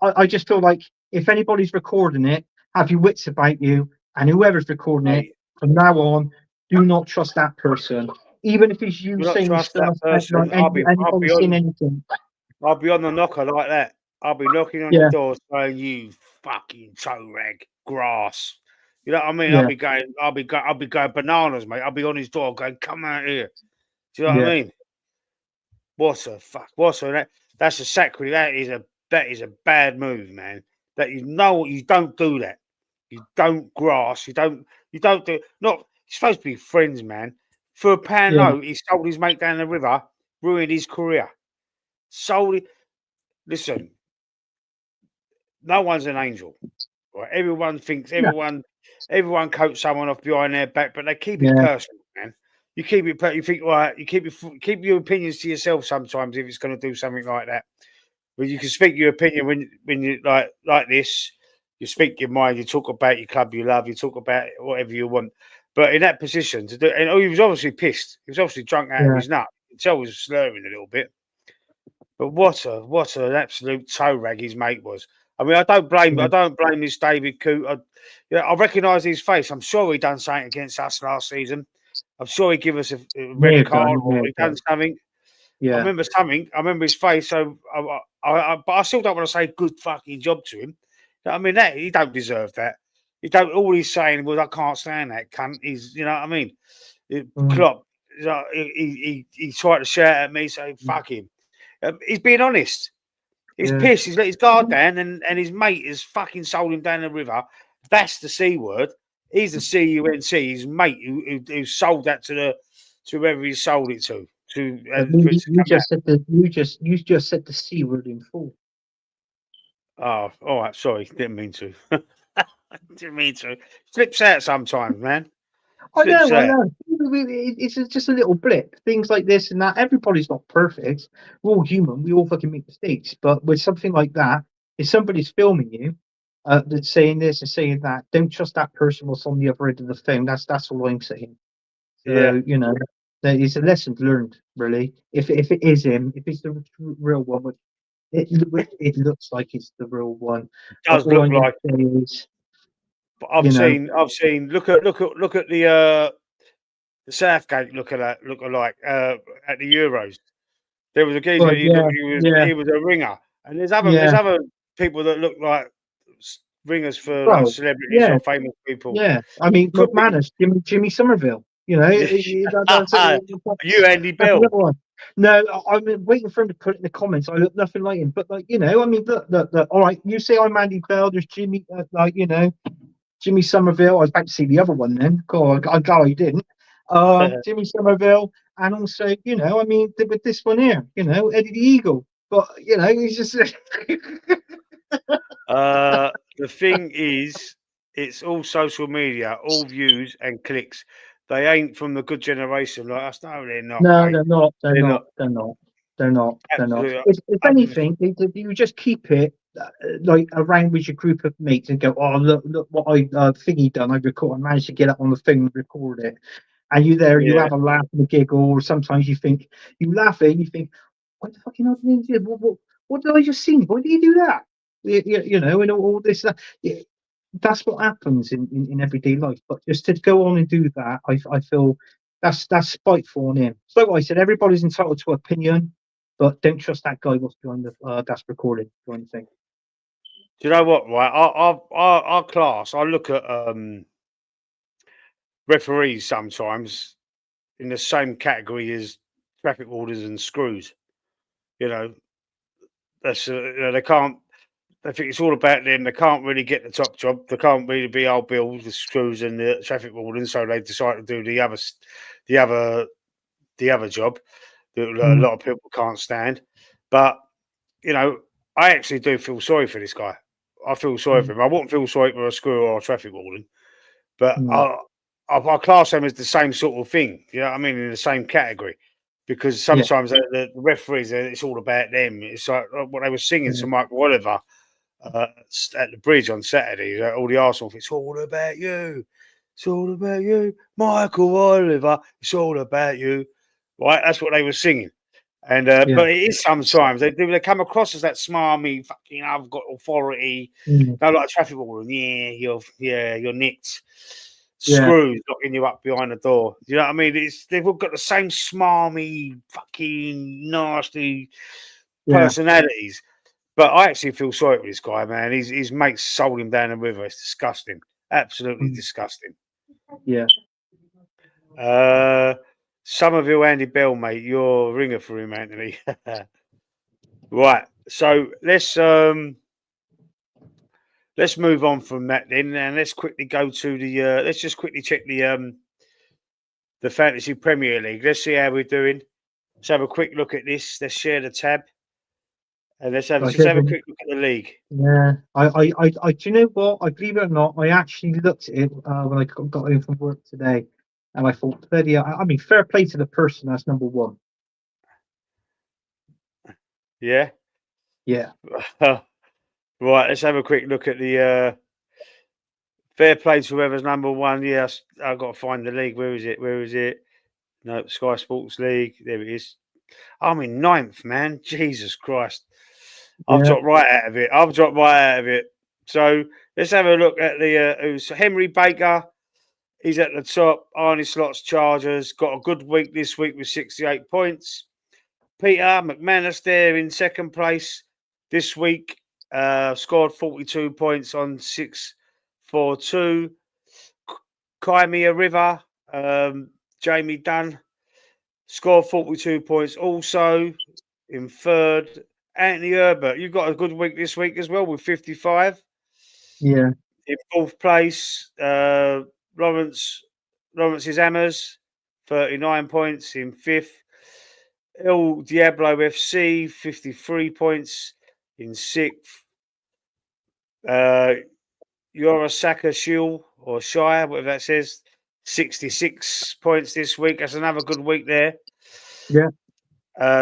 I just feel like, if anybody's recording it, have your wits about you, and whoever's recording it from now on, do not trust that person, even if it's you saying stuff. I'll be on the knocker like that. I'll be knocking on the door saying, "You fucking toe rag grass." You know what I mean? Yeah. I'll be going bananas, mate. I'll be on his door going, "Come out here." Do you know what I mean? What a fuck! That's a sacrilege. That is a bad move, man. That you don't do that. You don't grass. You don't do. Not you're supposed to be friends, man. For a pound note, he sold his mate down the river, ruined his career. Listen, no one's an angel, right? Everyone thinks everyone coats someone off behind their back, but they keep it personal, man. You keep it. You think, right? You keep your opinions to yourself sometimes if it's going to do something like that. But you can speak your opinion when you like this. You speak your mind. You talk about your club you love. You talk about whatever you want. But in that position to do, and he was obviously pissed. He was obviously drunk out of his nut. You can tell he was slurring a little bit. But what an absolute toe rag his mate was. I mean, I don't blame this David Coote. I recognise his face. I'm sure he done something against us last season. I'm sure he'd give us a red card or he done something. Yeah. I remember his face. So, but I still don't want to say good fucking job to him. I mean, that he don't deserve that. He don't. All he's saying was, "I can't stand that cunt." He's, you know what I mean? Klopp. He tried to shout at me, saying, "Fuck him." He's being honest. He's pissed. He's let his guard down, and his mate has fucking sold him down the river. That's the C word. He's the CUNC, his mate who sold that to whoever he sold it to. You just said the C word in full. Oh, all right. Sorry, didn't mean to. Didn't mean to. Flips out sometimes, man. I know. It's just a little blip. Things like this and that. Everybody's not perfect. We're all human. We all fucking make mistakes. But with something like that, if somebody's filming you, that's saying this and saying that, don't trust that person what's on the other end of the phone. That's all I'm saying. So it's a lesson learned, really. If it is him, if it's the real one, which it looks like it's the real one. It does look like. Is, I've seen. Look at the Southgate look-alike at the Euros. There was a geezer. He was a ringer, and there's other people that look like ringers for like celebrities or famous people. Yeah, I mean, McManus, Jimmy Somerville. You know, you Andy Bell. No, I'm waiting for him to put it in the comments. I look nothing like him, but like I mean, look. All right, you say I'm Andy Bell. There's Jimmy, Jimmy Somerville. I was about to see the other one then. God, I'm glad I didn't. Jimmy Somerville, and also, I mean, with this one here, Eddie the Eagle. But he's just. The thing is, it's all social media, all views and clicks. They ain't from the good generation like us. No, they're not. No, mate. They're not. If anything, you just keep it like around with your group of mates and go, oh, look what I thingy done. I managed to get up on the thing and record it. And you have a laugh and a giggle, or sometimes you laugh at it and you think, what the fucking hell did you do? What did I just see? Why did you do that? And all this. That's what happens in everyday life. But just to go on and do that, I feel that's spiteful on him. So like I said, everybody's entitled to opinion, but don't trust that guy what's behind the that's recording or anything. Do you know what? Right, our class. I look at referees sometimes in the same category as traffic wardens and screws. That's they can't. I think it's all about them. They can't really get the top job. They can't really be old Bill, the screws and the traffic wardens. So they decide to do the other job that a lot of people can't stand. But I actually do feel sorry for this guy. I feel sorry for him. I wouldn't feel sorry for a screw or a traffic warden, but I class them as the same sort of thing. You know what I mean? In the same category. Because sometimes the referees, it's all about them. It's like what they were singing to Michael Oliver at the bridge on Saturday. All the Arsenal, it's all about you. It's all about you, Michael Oliver. It's all about you. Right? That's what they were singing. And but it is sometimes they come across as that smarmy fucking I've got authority. No, like a traffic warden. You're nicked. Screws locking you up behind the door. You know what I mean? They've all got the same smarmy, fucking nasty personalities. But I actually feel sorry for this guy, man. His mates sold him down the river. It's disgusting. Absolutely disgusting. Yeah. Somerville Andy Bell, mate. You're a ringer for him, Anthony. Right. So let's move on from that then, and let's quickly go to the. Let's just quickly check the Fantasy Premier League. Let's see how we're doing. Let's have a quick look at this. Let's share the tab, and let's have a quick look at the league. Yeah, I do you know what? I believe it or not, I actually looked at it when I got in from work today, and I thought, I mean, fair play to the person that's number one. Yeah. Yeah. Right, let's have a quick look at the fair play to whoever's number one. Yes, I've got to find the league. Where is it? No, Sky Sports League. There it is. I'm in 9th, man. Jesus Christ. I've dropped right out of it. So let's have a look at the who's Henry Baker. He's at the top. Arnie Slots Chargers. Got a good week this week with 68 points. Peter McManus there in second place this week. Scored 42 points on 6-4-2. Crimea River, Jamie Dunn scored 42 points also in third. Anthony Herbert, you've got a good week this week as well with 55. Yeah. In fourth place, Lawrence's Hammers, 39 points in 5th. El Diablo FC, 53 points in 6th. Yorosaka Shield or Shire, whatever that says, 66 points this week. That's another good week there. Yeah.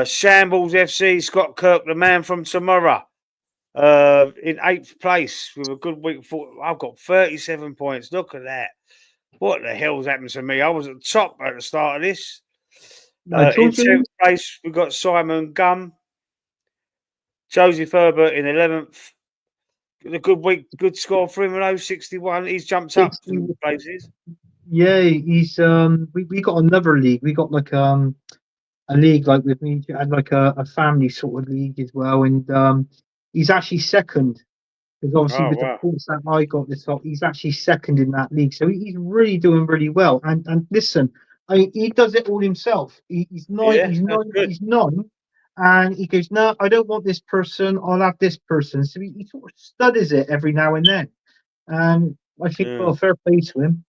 Shambles FC, Scott Kirk, the man from tomorrow, in 8th place with a good week. I've got 37 points. Look at that. What the hell's happened to me? I was at the top at the start of this. In 10th place, we've got Simon Gum. Joseph Herbert in 11th. A good week, good score for him, 61. He's jumped up some places. Yeah, he's we got another league. We got like a league like with me and like a family sort of league as well. And he's actually second. Because obviously with the points that I got this top, he's actually second in that league. So he's really doing really well. And listen, he does it all himself. He's nine, and he goes, no, I don't want this person. I'll have this person. So he sort of studies it every now and then. And I think, well, fair play to him.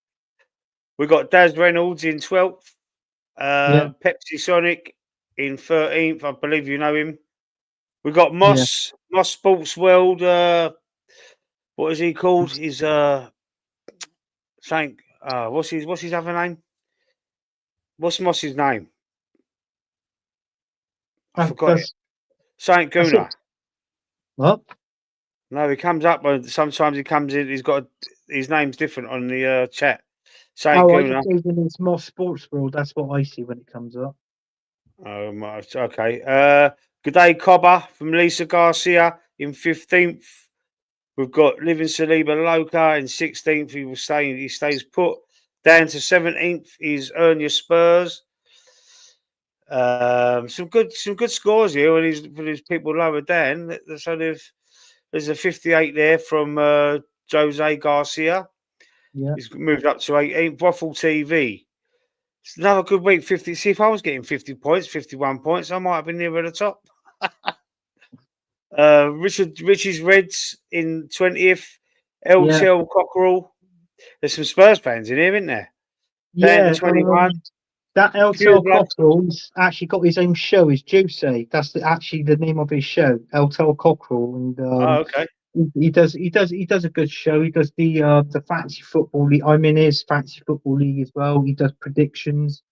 We got Daz Reynolds in 12th. Pepsi Sonic in 13th. I believe you know him. We got Moss Sports World. What is he called? He's saying what's his other name? What's Moss's name? I forgot it. Saint Guna. What? No, he comes up, but sometimes he comes in. He's got his name's different on the chat. Saint Guna. It's Moss Sports World. That's what I see when it comes up. Oh, okay. Good day, Cobber from Lisa Garcia in 15th. We've got Living Saliba Loca in 16th. He stays put. Down to 17th is Earn Your Spurs. Some good scores here for these people lower down. So there's a 58 there from Jose Garcia. Yeah. He's moved up to 18th. Waffle TV. It's another good week. 50. See, if I was getting 50 points, 51 points, I might have been near the top. Rich's Reds in 20th. LTL Cockerel. There's some Spurs fans in here, isn't there? Yeah. Down to 21. That LTL Cockerel's actually got his own show. Is Jose? That's actually the name of his show, LTL Cockerel. And okay. He does a good show. He does the fantasy football league. I'm in his fantasy football league as well. He does predictions.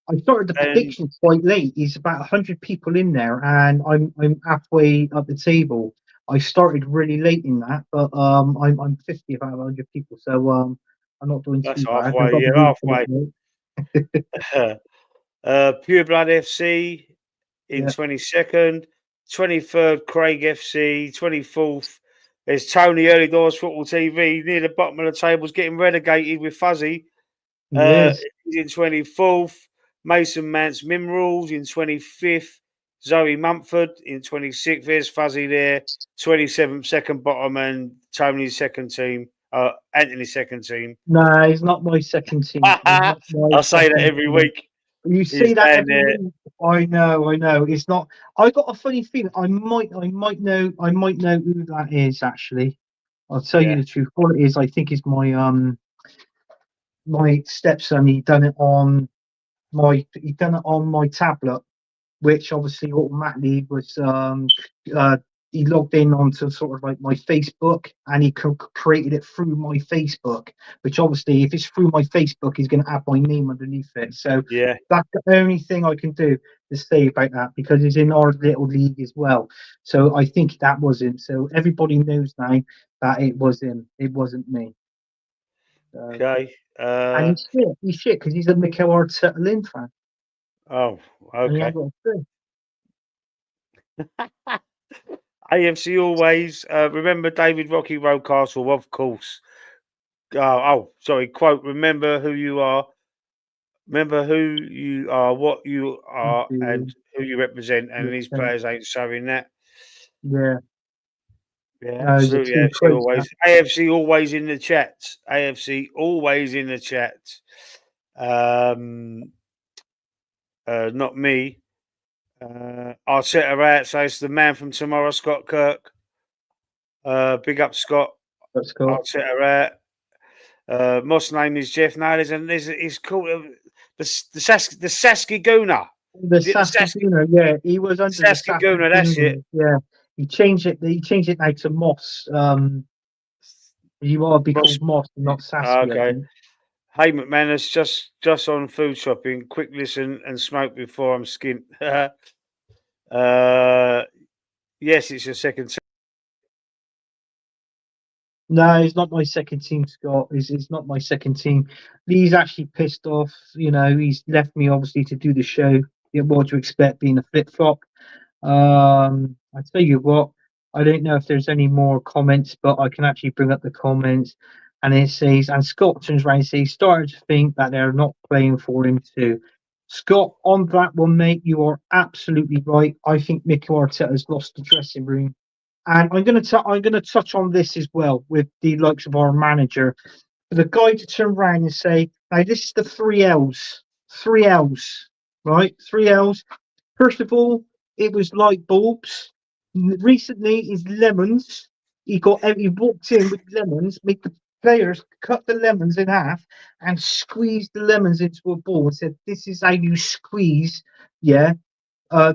I started the predictions quite late. He's about 100 people in there, and I'm halfway up the table. I started really late in that, but I'm 50 about 100 people, so I'm not doing too bad. Halfway. Yeah, halfway. Pure Blood FC in 22nd, 23rd Craig FC, 24th. There's Tony Early Doors Football TV near the bottom of the tables, getting relegated with Fuzzy. He's in 24th. Mason Mance Minerals in 25th. Zoe Mumford in 26th. There's Fuzzy there. 27th, second bottom, and Tony's second team. Anthony's second team. No, he's not my second team. I say that every week. You say that every week. I know. It's not. I got a funny feeling. I might know who that is. Actually, I'll tell you the truth. What it is, I think, is my my stepson. He done it on my tablet, which obviously automatically was he logged in onto sort of like my Facebook, and he created it through my Facebook, which obviously if it's through my Facebook, he's going to add my name underneath it. So that's the only thing I can do to say about that, because it's in our little league as well. So I think that was him. So everybody knows now that it was him. It wasn't me. Okay. And he's shit because he's a Mikel Arteta Lynn fan. Oh, okay. AFC always. Remember David Rocky Rocastle, of course. Sorry. Quote, remember who you are. Remember who you are, what you are, and who you represent. And these players ain't showing that. Yeah. Yeah, absolutely. AFC always. AFC always in the chat. AFC always in the chat. Not me. Arteta out, so it's the man from tomorrow, Scott Kirk. Big up, Scott. That's cool. Arteta out. Moss name is Jeff. No, it's called the Saskiguna. The Is it the Saskiguna, yeah, he was under the Saskiguna? That's it. Yeah, he changed it. He changed it now to Moss. You ought to be called Moss, not Sasky, I Okay. think. Hey McManus, just on food shopping. Quick listen and smoke before I'm skint. Yes, it's your second. No, it's not my second team, Scott. It's not my second team. Lee's actually pissed off. You know, he's left me obviously to do the show. Yeah, what to expect being a flip flop. I tell you what, I don't know if there's any more comments, but I can actually bring up the comments. And it says, and Scott turns around and says, started to think that they're not playing for him too. Scott, on that one, mate, you are absolutely right. I think Mikel Arteta has lost the dressing room. And I'm gonna touch on this as well with the likes of our manager. For the guy to turn around and say, "Now this is the 3 L's, 3 L's, right? 3 L's. First of all, it was light bulbs. Recently, is lemons. He walked in with lemons, made the players cut the lemons in half and squeezed the lemons into a ball and said, "This is how you squeeze, yeah,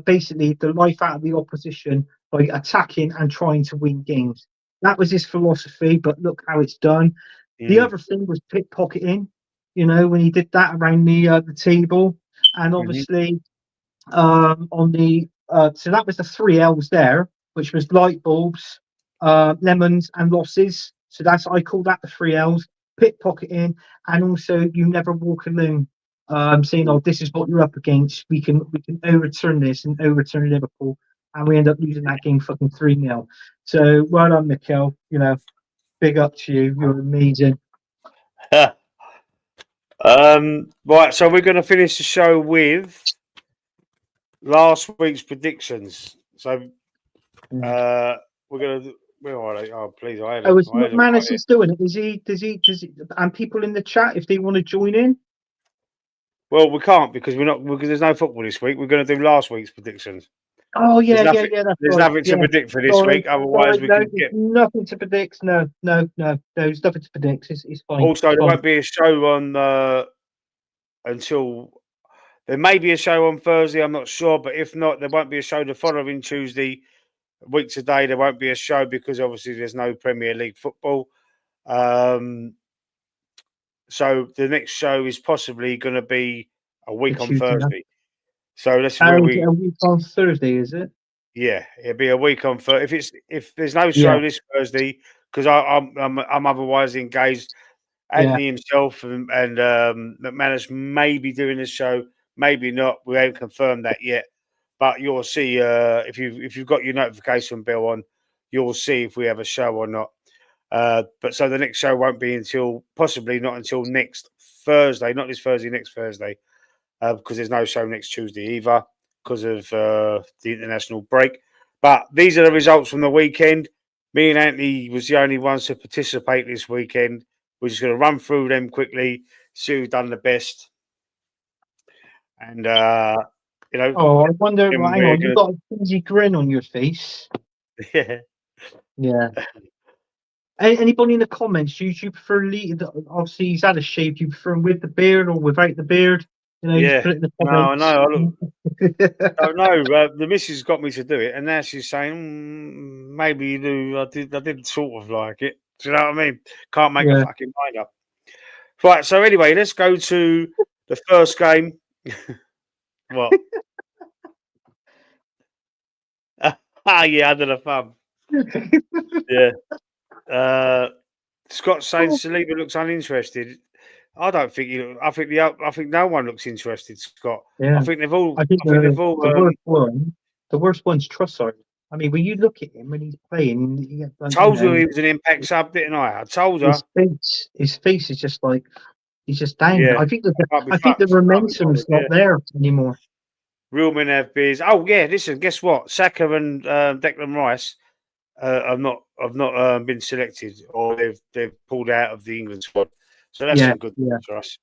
basically the life out of the opposition by attacking and trying to win games." That was his philosophy, but look how it's done. The other thing was pickpocketing, you know, when he did that around the table. And obviously, on the so that was the 3 L's there, which was light bulbs, lemons, and losses. So I call that the 3 L's: pickpocketing, and also you never walk alone. Saying, "Oh, this is what you're up against. We can overturn this and overturn Liverpool," and we end up losing that game fucking 3-0. So well done, Mikel. You know, big up to you. You're amazing. Right, so we're going to finish the show with last week's predictions. So we're going to. Where are they? Oh, please! Is McManus doing it? Does he? And people in the chat, if they want to join in. Well, we can't because there's no football this week. We're going to do last week's predictions. Oh yeah, That's there's nothing to predict for this week. Otherwise, we can get nothing to predict. No, there's nothing to predict. It's fine. Also, there won't be a show on until there may be a show on Thursday. I'm not sure, but if not, there won't be a show the following Tuesday. A week today, there won't be a show because obviously there's no Premier League football. So the next show is possibly going to be a week on Thursday. So that's where a week on Thursday, is it? Yeah, it'll be a week on Thursday. If there's no show this Thursday, because I'm otherwise engaged. Anthony himself and McManus may be doing this show, maybe not. We haven't confirmed that yet, but you'll see if you've got your notification bell on, you'll see if we have a show or not. But so the next show won't be possibly not until next Thursday, not this Thursday, next Thursday, because there's no show next Tuesday either because of the international break. But these are the results from the weekend. Me and Anthony was the only ones to participate this weekend. We're just going to run through them quickly, see who's done the best. And, you know. Oh, I wonder, hang on, you've got a cheesy grin on your face. Yeah. Yeah. Anybody in the comments, do you prefer Lee? Obviously, he's had a shave. Do you prefer him with the beard or without the beard? You know, yeah. Put it in the comments. No, the missus got me to do it, and now she's saying maybe you do. I did sort of like it. Do you know what I mean? Can't make a fucking mind up. Right. So anyway, let's go to the first game. What? Yeah, under the thumb. Yeah. Scott saying Saliba looks uninterested. I don't think you. I think no one looks interested, Scott. Yeah. I think they've all. The worst one's Trossard. I mean, when you look at him when he's playing, told you he was an impact sub, didn't I? I told her. His face is just like he's just down. Yeah. I think the momentum's not there anymore. Real men have beers. Oh yeah, listen. Guess what? Saka and Declan Rice have not been selected, or they've pulled out of the England squad. So that's some good news for us.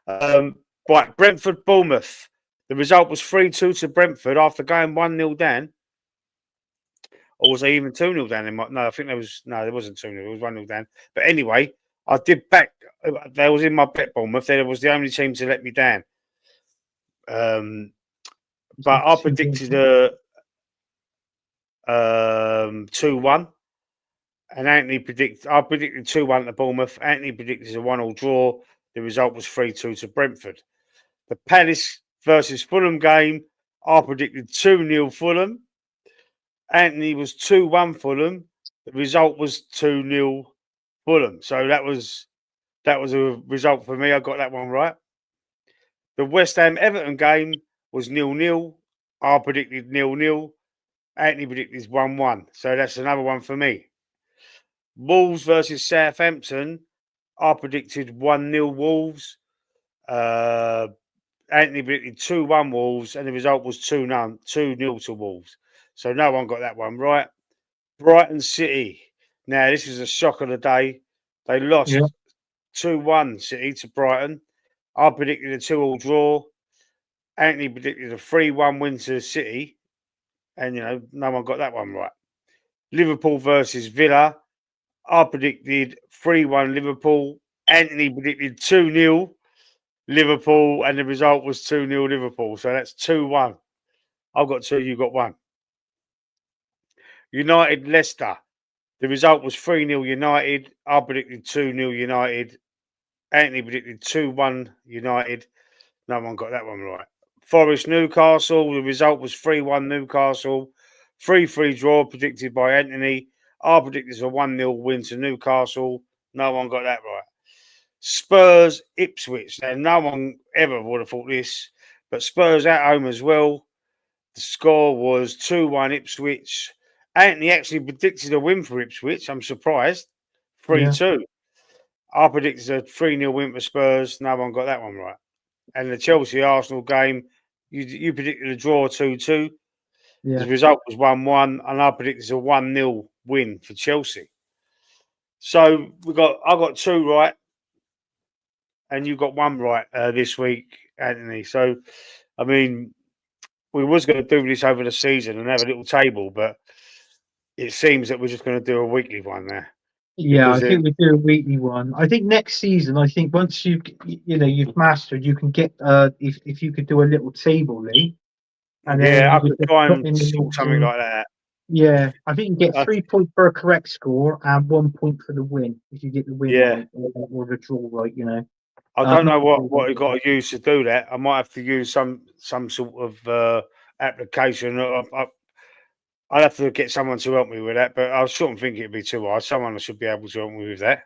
Right, Brentford Bournemouth. The result was 3-2 to Brentford after going 1-0 down. Or was they even 2-0 down? No, I think there wasn't 2-0. It was 1-0 down. But anyway, I did back. They was in my bet Bournemouth. They was the only team to let me down. But I predicted a 2-1. And I predicted 2-1 to Bournemouth. Anthony predicted a 1-1 draw. The result was 3-2 to Brentford. The Palace versus Fulham game, I predicted 2-0 Fulham. Anthony was 2-1 Fulham. The result was 2-0 Fulham. So that was a result for me. I got that one right. The West Ham Everton game was 0-0. I predicted 0-0. Anthony predicted 1-1. So that's another one for me. Wolves versus Southampton. I predicted 1-0 Wolves. Anthony predicted 2-1 Wolves, and the result was 2-0 to Wolves. So no one got that one right. Brighton City. Now, this is a shock of the day. They lost 2-1 City to Brighton. I predicted a 2-2 draw. Anthony predicted a 3-1 win to City. And, no one got that one right. Liverpool versus Villa. I predicted 3-1 Liverpool. Anthony predicted 2-0 Liverpool, and the result was 2-0 Liverpool. So that's 2-1. I've got 2, you got 1. United Leicester. The result was 3-0 United. I predicted 2-0 United. Anthony predicted 2-1 United. No one got that one right. Forest Newcastle. The result was 3-1 Newcastle. 3-3 draw predicted by Anthony. I predicted a 1-0 win to Newcastle. No one got that right. Spurs Ipswich. Now, no one ever would have thought this, but Spurs at home as well. The score was 2-1 Ipswich. Anthony actually predicted a win for Ipswich. I'm surprised. 3-2. I predicted a 3-0 win for Spurs. No one got that one right. And the Chelsea-Arsenal game, you predicted a draw 2-2. The result was 1-1, and I predicted a 1-0 win for Chelsea. So I got 2 right, and you got 1 right this week, Anthony. So, I mean, we was going to do this over the season and have a little table, but it seems that we're just going to do a weekly one now. Yeah, I think we do a weekly one. I think next season, I think once you've mastered, you can get if you could do a little table, Lee. And yeah, I could try and sort something like that. Yeah, I think you get 3 points for a correct score and 1 point for the win if you get the win right or the draw right. I don't know what you got to use to do that. I might have to use some sort of application. I'd have to get someone to help me with that, but I shouldn't think it'd be too hard. Someone should be able to help me with that.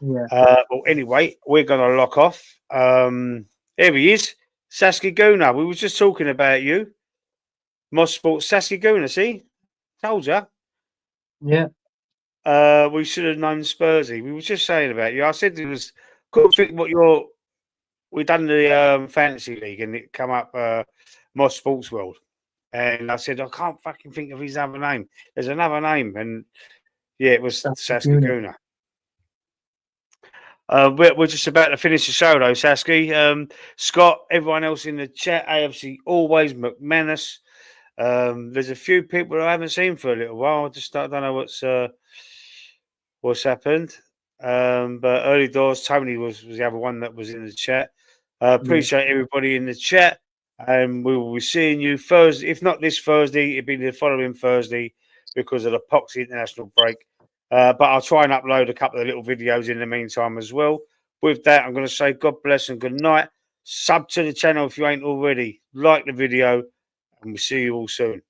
Yeah. Well, anyway, we're going to lock off. Here he is, Saskia Guna. We were just talking about you. Moss Sports, Saskia Guna, see? Told you. Yeah. We should have known Spursy. We were just saying about you. I said it was couldn't think what we done the fantasy league and it come up Moss Sports World. And I said, I can't fucking think of his other name. There's another name. And yeah, it was Saskia Guna. We're just about to finish the show, though, Saskia. Scott, everyone else in the chat, AFC Always, McManus. There's a few people I haven't seen for a little while. I don't know what's happened. But early doors, Tony was the other one that was in the chat. Appreciate everybody in the chat. And we will be seeing you Thursday. If not this Thursday, it'll be the following Thursday because of the Poxy International break. But I'll try and upload a couple of little videos in the meantime as well. With that, I'm going to say God bless and good night. Sub to the channel if you ain't already. Like the video, and we'll see you all soon.